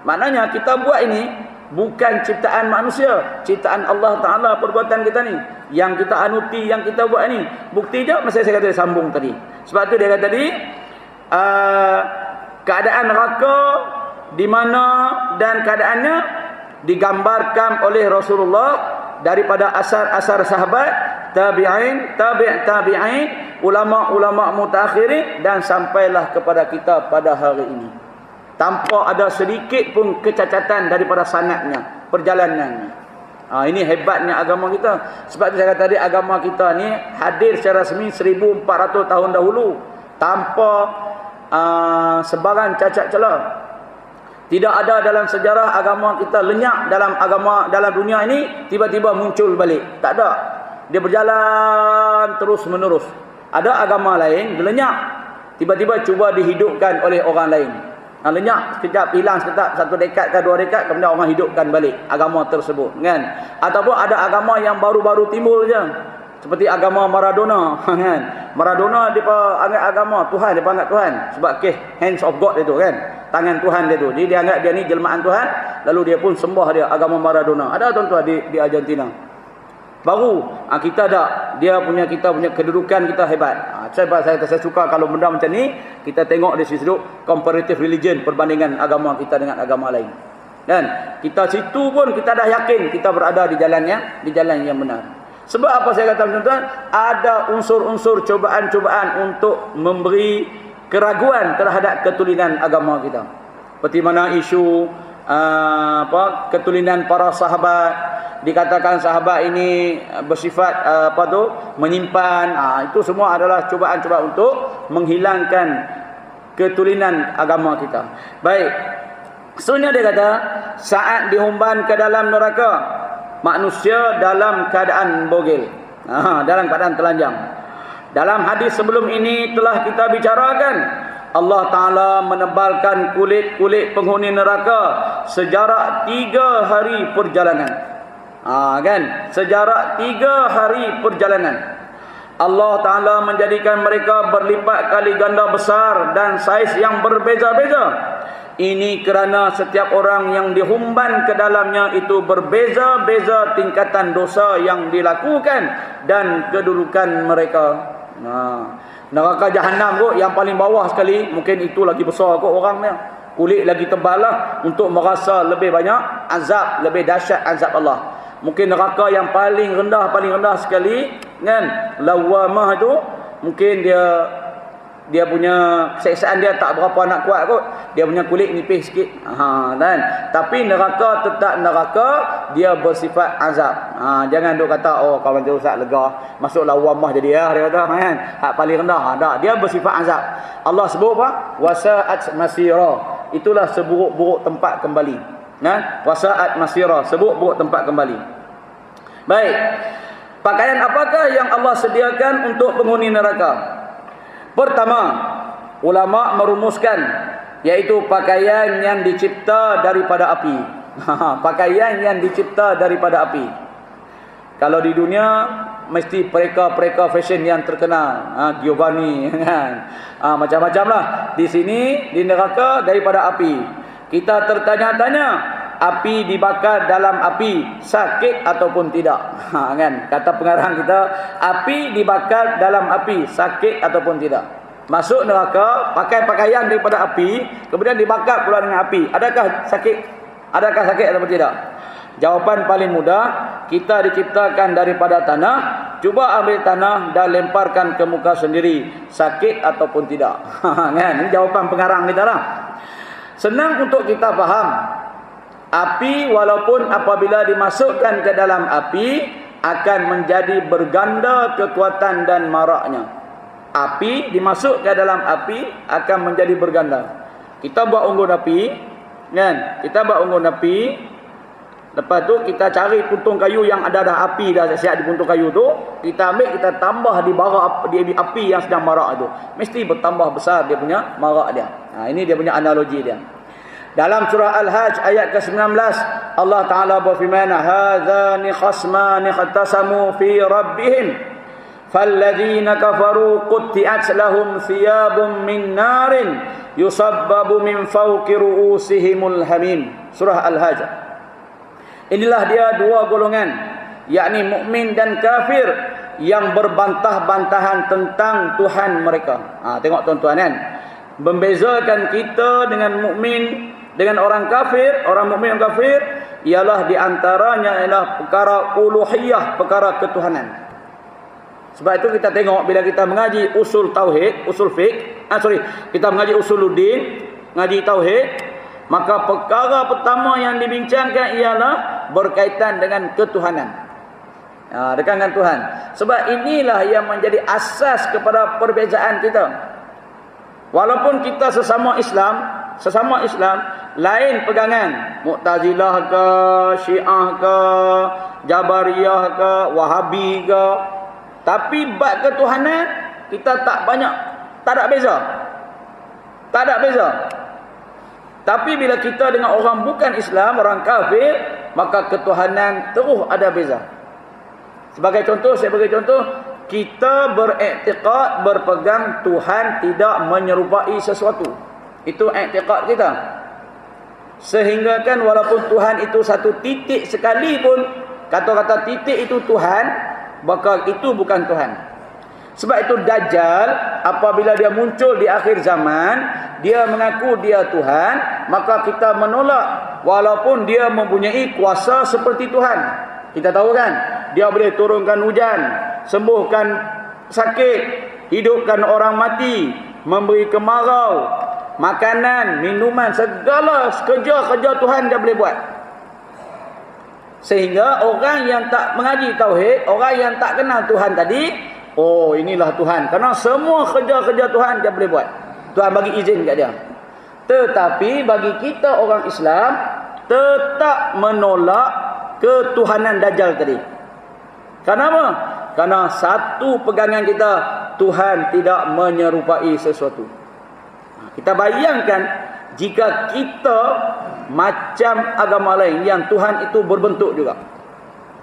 Maknanya kita buat ini bukan ciptaan manusia, ciptaan Allah Ta'ala perbuatan kita ni. Yang kita anuti, yang kita buat ni. Bukti je masa saya kata sambung tadi. Sebab tu dia kata tadi, keadaan neraka di mana dan keadaannya digambarkan oleh Rasulullah daripada asar-asar sahabat, tabi'in, tabi'in, ulama-ulama mutakhirin, dan sampailah kepada kita pada hari ini. Tanpa ada sedikit pun kecacatan daripada sanadnya, perjalanannya. Ini hebatnya agama kita. Sebab itu saya kata tadi, agama kita ni hadir secara resmi 1400 tahun dahulu, tanpa sebarang cacat celah. Tidak ada dalam sejarah agama kita lenyap dalam dunia ini tiba-tiba muncul balik. Tak ada. Dia berjalan terus menerus. Ada agama lain lenyap, tiba-tiba cuba dihidupkan oleh orang lain. Lenyap sekejap, hilang sekejap, 1 dekad ke 2 dekad, kemudian orang hidupkan balik agama tersebut, kan? Ataupun ada agama yang baru-baru timbul je, seperti agama Maradona, kan? Maradona depa anggap agama Tuhan, depa anggap Tuhan sebab hands of God itu kan, tangan Tuhan dia tu. Jadi dia anggap dia ni jelmaan Tuhan, lalu dia pun sembah dia agama Maradona. Ada tuan-tuan di Argentina. Baru kita tak, kita punya kedudukan kita hebat. Saya suka kalau benda macam ni kita tengok dari sudut comparative religion, perbandingan agama kita dengan agama lain. Dan kita situ pun kita dah yakin kita berada di jalan yang benar. Sebab apa saya kata tuan-tuan, ada unsur-unsur cubaan-cubaan untuk memberi keraguan terhadap ketulinan agama kita. Seperti mana isu ketulinan para sahabat, dikatakan sahabat ini bersifat menyimpan, itu semua adalah cubaan-cubaan untuk menghilangkan ketulinan agama kita. Baik, seterusnya dia kata, saat dihumban ke dalam neraka, manusia dalam keadaan bogel, dalam keadaan telanjang. Dalam hadis sebelum ini telah kita bicarakan, Allah Ta'ala menebalkan kulit-kulit penghuni neraka sejarak 3 hari perjalanan. Kan? Sejarak 3 hari perjalanan. Allah Ta'ala menjadikan mereka berlipat kali ganda besar dan saiz yang berbeza-beza. Ini kerana setiap orang yang dihumban ke dalamnya itu berbeza-beza tingkatan dosa yang dilakukan dan kedudukan mereka. Neraka Jahannam kot yang paling bawah sekali, mungkin itu lagi besar kot orangnya. Kulit lagi tebal lah untuk merasa lebih banyak azab, lebih dahsyat azab Allah. Mungkin neraka yang paling rendah sekali kan, lawamah tu, mungkin dia punya seksaan dia tak berapa nak kuat kot, dia punya kulit nipis sikit, kan. Tapi neraka tetap neraka, dia bersifat azab. Jangan duk kata oh kawan tu Ustaz lega masuk lawamah jadi dia kata kan, hak paling rendah. Tak, dia bersifat azab. Allah sebut apa? Wasa'at masira, itulah seburuk-buruk tempat kembali. Wasa'at masira, seburuk-buruk tempat kembali. Baik, pakaian apakah yang Allah sediakan untuk penghuni neraka? Pertama, ulama merumuskan, yaitu pakaian yang dicipta daripada api. Pakaian yang dicipta daripada api. Kalau di dunia mesti pereka-pereka fashion yang terkenal, Giovanni kan, macam-macam lah. Di sini di neraka daripada api. Kita tertanya-tanya, api dibakar dalam api sakit ataupun tidak? Kan? Kata pengarang kita, api dibakar dalam api sakit ataupun tidak? Masuk neraka pakai pakaian daripada api, kemudian dibakar pula dengan api. Adakah sakit? Adakah sakit ataupun tidak? Jawapan paling mudah, kita diciptakan daripada tanah, cuba ambil tanah dan lemparkan ke muka sendiri, sakit ataupun tidak? Kan? Ini jawapan pengarang kita lah. Senang untuk kita faham. Api walaupun apabila dimasukkan ke dalam api akan menjadi berganda kekuatan dan maraknya. Api dimasuk ke dalam api akan menjadi berganda. Kita buat unggun api, kan? Kita buat unggun api. Lepas tu kita cari puntung kayu yang ada dah api dah siap di puntung kayu tu, kita ambil, kita tambah di bara api yang sedang marak tu. Mesti bertambah besar dia punya marak dia. Ini dia punya analogi dia. Dalam surah Al-Hajj ayat ke-19, Allah Ta'ala berfirman, "Hadzani khasmani ikhtasamu fi rabbihim, falladzina kafaru qutti'at lahum thiyabun min narin yusabbabu min fawqi ru'usihimul hamim." Surah Al-Hajj. Inilah dia dua golongan, yakni mukmin dan kafir, yang berbantah-bantahan tentang Tuhan mereka. Tengok tuan-tuan kan, membezakan kita dengan mukmin dengan orang kafir, orang mukmin dan kafir, ialah diantaranya ialah perkara uluhiyah, perkara ketuhanan. Sebab itu kita tengok bila kita mengaji usul tauhid, usul fiqh, kita mengaji usuluddin, ngaji tauhid, maka perkara pertama yang dibincangkan ialah berkaitan dengan ketuhanan. Dekat dengan Tuhan. Sebab inilah yang menjadi asas kepada perbezaan kita. Walaupun kita sesama Islam, lain pegangan, Mu'tazilah ke, Syiah ke, Jabariyah ke, Wahabi ke, tapi bab ketuhanan kita tak ada beza. Tak ada beza. Tapi bila kita dengan orang bukan Islam, orang kafir, maka ketuhanan terus ada beza. Sebagai contoh, saya bagi contoh, kita beriktikad, berpegang Tuhan tidak menyerupai sesuatu. Itu iktikad kita. Sehingga kan walaupun Tuhan itu satu titik sekalipun, kata-kata titik itu Tuhan, maka itu bukan Tuhan. Sebab itu Dajjal apabila dia muncul di akhir zaman, dia mengaku dia Tuhan, maka kita menolak walaupun dia mempunyai kuasa seperti Tuhan. Kita tahu kan, dia boleh turunkan hujan, sembuhkan sakit, hidupkan orang mati, memberi kemarau, makanan, minuman, segala kerja-kerja Tuhan dia boleh buat. Sehingga orang yang tak mengaji tauhid, orang yang tak kenal Tuhan tadi, oh inilah Tuhan. Kerana semua kerja-kerja Tuhan dia boleh buat. Tuhan bagi izin kat dia. Tetapi bagi kita orang Islam, tetap menolak ketuhanan Dajjal tadi. Kenapa? Kerana satu pegangan kita, Tuhan tidak menyerupai sesuatu. Kita bayangkan jika kita macam agama lain yang Tuhan itu berbentuk juga.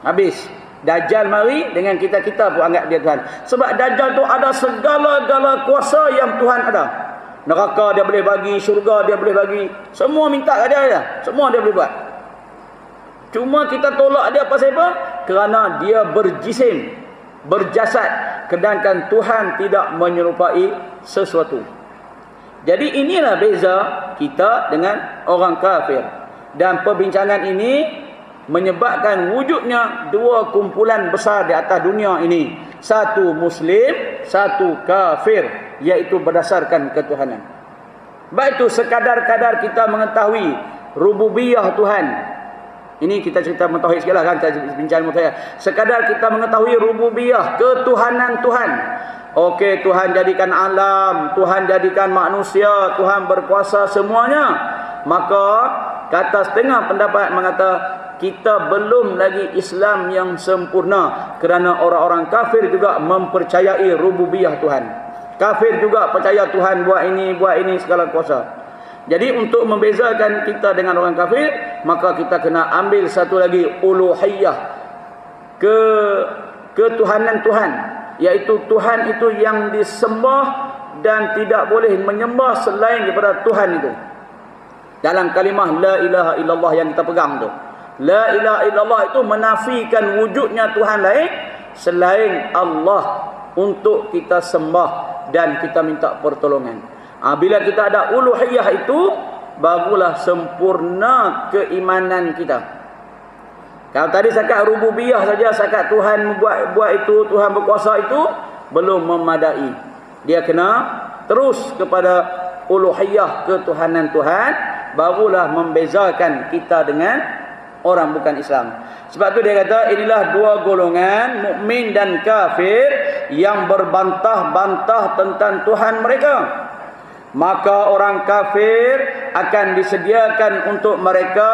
Habis Dajjal mari dengan kita-kita pun anggap dia Tuhan. Sebab Dajjal tu ada segala-gala kuasa yang Tuhan ada. Neraka dia boleh bagi, syurga dia boleh bagi. Semua minta kat dia. Semua dia boleh buat. Cuma kita tolak dia pasal apa? Kerana dia berjisim, berjasad. Sedangkan Tuhan tidak menyerupai sesuatu. Jadi inilah beza kita dengan orang kafir. Dan perbincangan ini menyebabkan wujudnya dua kumpulan besar di atas dunia ini. Satu Muslim, satu kafir, iaitu berdasarkan ketuhanan. Baik itu sekadar-kadar kita mengetahui rububiyah Tuhan. Ini kita cerita mentauhid sikit lah kan, kita bincang mentauhid. Sekadar kita mengetahui rububiyah, ketuhanan Tuhan. Okey, Tuhan jadikan alam, Tuhan jadikan manusia, Tuhan berkuasa semuanya. Maka kata setengah pendapat mengata kita belum lagi Islam yang sempurna, kerana orang-orang kafir juga mempercayai rububiyah Tuhan. Kafir juga percaya Tuhan buat ini segala kuasa. Jadi untuk membezakan kita dengan orang kafir, maka kita kena ambil satu lagi uluhiyah, ketuhanan Tuhan, iaitu Tuhan itu yang disembah dan tidak boleh menyembah selain daripada Tuhan itu. Dalam kalimah la ilaha illallah yang kita pegang tu, la ilaha illallah itu menafikan wujudnya Tuhan lain selain Allah untuk kita sembah dan kita minta pertolongan. Bila kita ada uluhiyah itu, barulah sempurna keimanan kita. Kalau tadi sakat rububiyah saja, sakat Tuhan buat itu, Tuhan berkuasa itu, belum memadai. Dia kena terus kepada uluhiyah, ketuhanan Tuhan, barulah membezakan kita dengan orang bukan Islam. Sebab tu dia kata inilah dua golongan, mukmin dan kafir, yang berbantah-bantah tentang Tuhan mereka. Maka orang kafir akan disediakan untuk mereka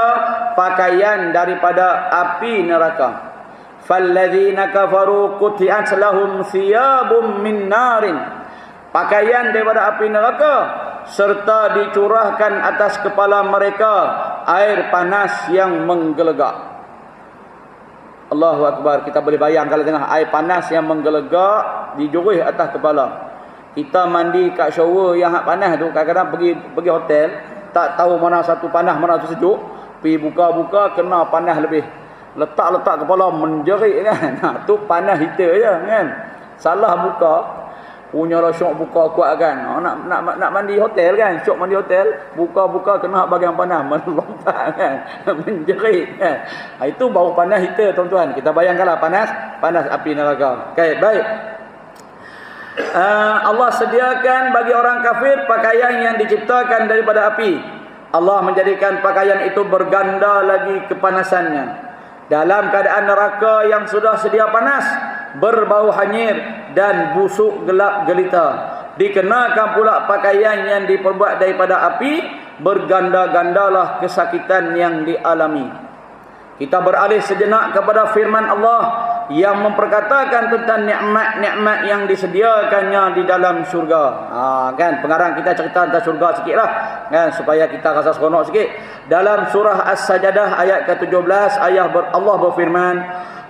pakaian daripada api neraka. Falladzina kafaru quti'at lahum thiyabun min narin. Pakaian daripada api neraka, serta dicurahkan atas kepala mereka air panas yang menggelegak. Allahu Akbar. Kita boleh bayang kalau tengah air panas yang menggelegak dijurih atas kepala. Kita mandi kat shower yang panas tu, kadang-kadang pergi hotel, tak tahu mana satu panas, mana satu sejuk, pergi buka-buka kena panas lebih. Letak kepala menjerit kan. Tu panas heater je kan. Salah buka, punya lah syok buka kuat kan. Nak mandi hotel kan, syok mandi hotel, buka-buka kena bagian panas, melompat kan, menjerit kan. Itu baru panas heater tuan-tuan. Kita bayangkanlah panas api neraka. Okay, baik. Allah sediakan bagi orang kafir pakaian yang diciptakan daripada api. Allah menjadikan pakaian itu berganda lagi kepanasannya. Dalam keadaan neraka yang sudah sedia panas, berbau hanyir dan busuk gelap gelita, dikenakan pula pakaian yang diperbuat daripada api, berganda-gandalah kesakitan yang dialami. Kita beralih sejenak kepada firman Allah yang memperkatakan tentang nikmat-nikmat yang disediakannya di dalam syurga. Kan pengarang kita cerita tentang syurga sikitlah kan, supaya kita rasa seronok sikit. Dalam surah As-Sajdah ayat ke-17, Allah berfirman,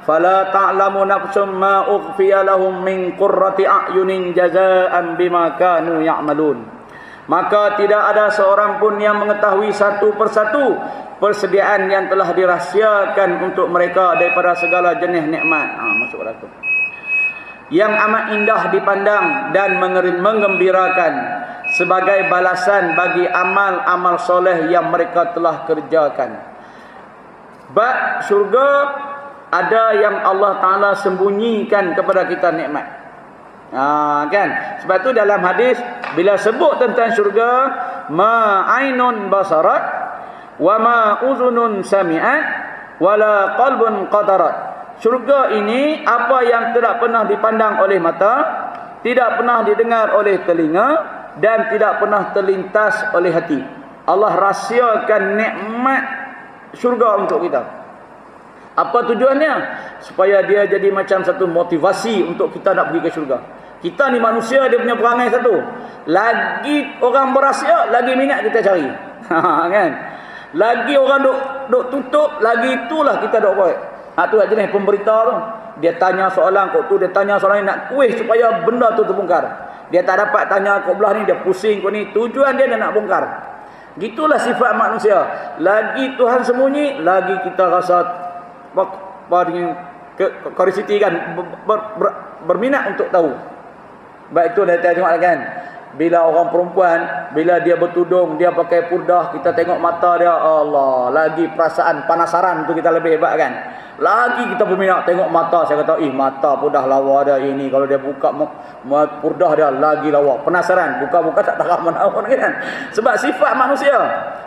fala ta'lamu nafsum ma ukhfiya lahum min qurrati a'yunin jazaa'an bima kanu ya'malun. Maka tidak ada seorang pun yang mengetahui satu persatu persediaan yang telah dirahsiakan untuk mereka daripada segala jenis nikmat. Masuk pada tu. Yang amat indah dipandang dan menggembirakan sebagai balasan bagi amal-amal soleh yang mereka telah kerjakan. Bab syurga ada yang Allah Ta'ala sembunyikan kepada kita nikmat. Kan? Sebab tu dalam hadis bila sebut tentang syurga, ma ainun basarat wa ma uzunun sami'at wa la qalbun qadarat. Syurga ini apa yang tidak pernah dipandang oleh mata, tidak pernah didengar oleh telinga, dan tidak pernah terlintas oleh hati. Allah rahsiakan nikmat syurga untuk kita. Apa tujuannya? Supaya dia jadi macam satu motivasi untuk kita nak pergi ke syurga. Kita ni manusia, dia punya perangai satu. Lagi orang berahsia, lagi minat kita cari. Kan? Lagi orang duk tutup, lagi itulah kita duk buat. Tu jenis pemberita tu. Dia tanya soalan kau tu, dia tanya soalan ni, nak kuih supaya benda tu terbongkar. Dia tak dapat tanya kau belah ni, dia pusing kau ni. Tujuan dia nak bongkar. Gitulah sifat manusia. Lagi Tuhan sembunyi, lagi kita rasa curiosity kan, berminat untuk tahu. Baik itu dah tengok kan. Bila orang perempuan, bila dia bertudung, dia pakai purdah, kita tengok mata dia, Allah, lagi perasaan penasaran tu kita lebih hebat kan. Lagi kita berminat tengok mata. Saya kata, mata purdah lawa dia ini. Kalau dia buka purdah dia, lagi lawa. Penasaran, buka-buka tak tahu mana pun kan. Sebab sifat manusia.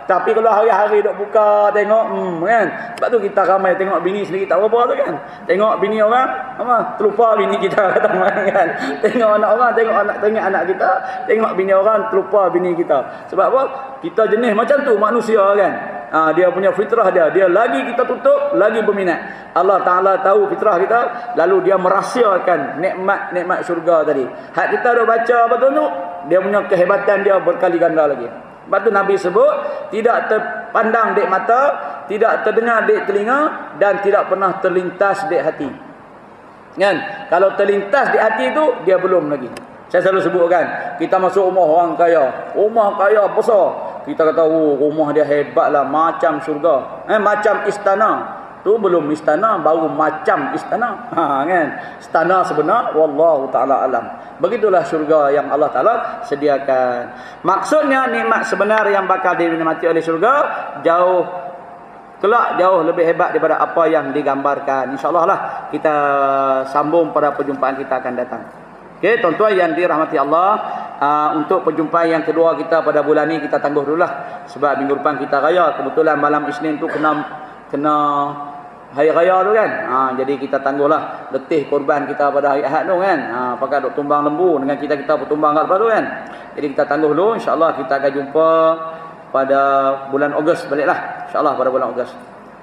Tapi kalau hari-hari duk buka, tengok, kan. Sebab tu kita ramai tengok bini sendiri tak apa tu kan. Tengok bini orang, terlupa bini kita kata kan. Tengok anak orang, tengok anak kita, tengok bini orang, terlupa bini kita. Sebab apa? Kita jenis macam tu manusia kan. Dia punya fitrah dia lagi kita tutup, lagi berminat. Allah Ta'ala tahu fitrah kita, lalu dia merahsiakan nikmat-nikmat syurga tadi. Hak kita dah baca betul tu, dia punya kehebatan dia berkali ganda lagi. Sebab tu Nabi sebut, tidak terpandang dek mata, tidak terdengar dek telinga, dan tidak pernah terlintas dek hati. Kan? Kalau terlintas dek hati tu, dia belum lagi. Saya selalu sebutkan, kita masuk rumah orang kaya, rumah kaya besar, kita kata, rumah dia hebatlah, macam syurga, macam istana. Tu belum istana, baru macam istana. Kan? Istana sebenar, wallahu ta'ala alam. Begitulah syurga yang Allah Ta'ala sediakan. Maksudnya nikmat sebenar yang bakal dinikmati oleh syurga kelak jauh lebih hebat daripada apa yang digambarkan. InsyaAllah lah kita sambung pada perjumpaan kita akan datang. Okey, tuan-tuan yang dirahmati Allah, untuk perjumpaan yang kedua kita pada bulan ni kita tangguh dululah. Sebab minggu depan kita raya, kebetulan malam Isnin tu kena hari raya tu kan. Jadi kita tangguhlah letih korban kita pada hari Ahad tu kan. Pakai duk tumbang lembu dengan kita bertumbang kat lepas tu kan. Jadi kita tangguh dulu, insya-Allah kita akan jumpa pada bulan Ogos baliklah. InsyaAllah pada bulan Ogos.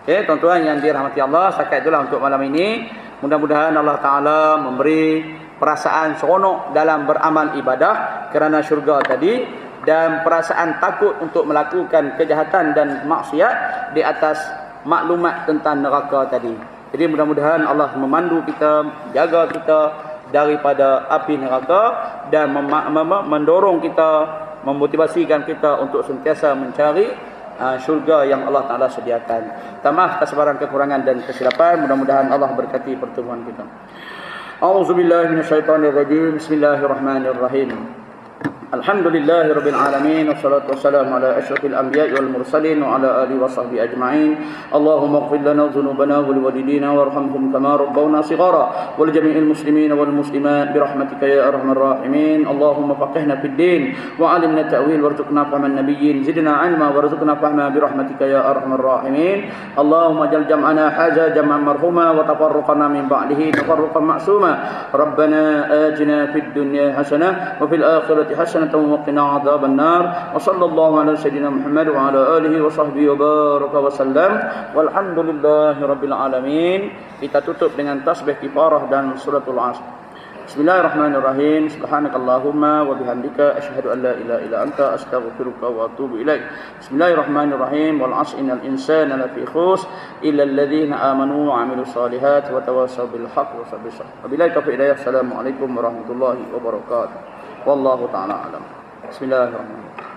Okey, tuan-tuan yang dirahmati Allah, setakat itulah untuk malam ini. Mudah-mudahan Allah Ta'ala memberi perasaan seronok dalam beramal ibadah kerana syurga tadi, dan perasaan takut untuk melakukan kejahatan dan maksiat di atas maklumat tentang neraka tadi. Jadi mudah-mudahan Allah memandu kita, jaga kita daripada api neraka, dan mendorong kita, memotivasikan kita untuk sentiasa mencari syurga yang Allah Ta'ala sediakan. Maaf atas sebarang kekurangan dan kesilapan. Mudah-mudahan Allah berkati pertemuan kita. A'udzubillahi minasyaitonirrajim. Bismillahirrahmanirrahim. Alhamdulillahi rabbil alamin, wassalatu wassalamu ala asyrafil anbiya'i wal mursalin wa ala alihi wa sahbihi ajma'in. Allahumma ighfir lana dhunubana wa liwalidina warhamhum kama rabbawna shighara wa li jami'il muslimina wal muslimat bi rahmatika ya arhamar rahimin. Allahumma faqihna fid din wa 'allimna ta'wil warzuqna fahman nabiyyin, zidna 'ilma warzuqna fahma bi rahmatika ya arhamar rahimin. Allahumma jal jam'ana hadza jam'an marhuma wa tafarruqana min ba'dihi tafarruqan ma'suma. Rabbana atina fid dunya hasanah wa fil akhirati hasanah وقنا عذاب النار وصلى الله على سيدنا محمد وعلى آله وصحبه وبارك وسلم والحمد لله رب العالمين. Kita tutup dengan tasbih kifarah dan suratul Asr. Bismillahirrahmanirrahim. Subhanakallahumma wa bihamdika asyhadu an la ilaha illa anta astaghfiruka wa atubu ilaik. Bismillahirrahmanirrahim. Wal 'asri innal insana lafi khusr illa alladhina amanu wa 'amilus solihati wa tawassaw bil haqqi wa sabir. Wabillahi taufiq hidayah. Assalamualaikum warahmatullahi wabarakatuh. Wallahu taala alam. Bismillahirrahmanirrahim.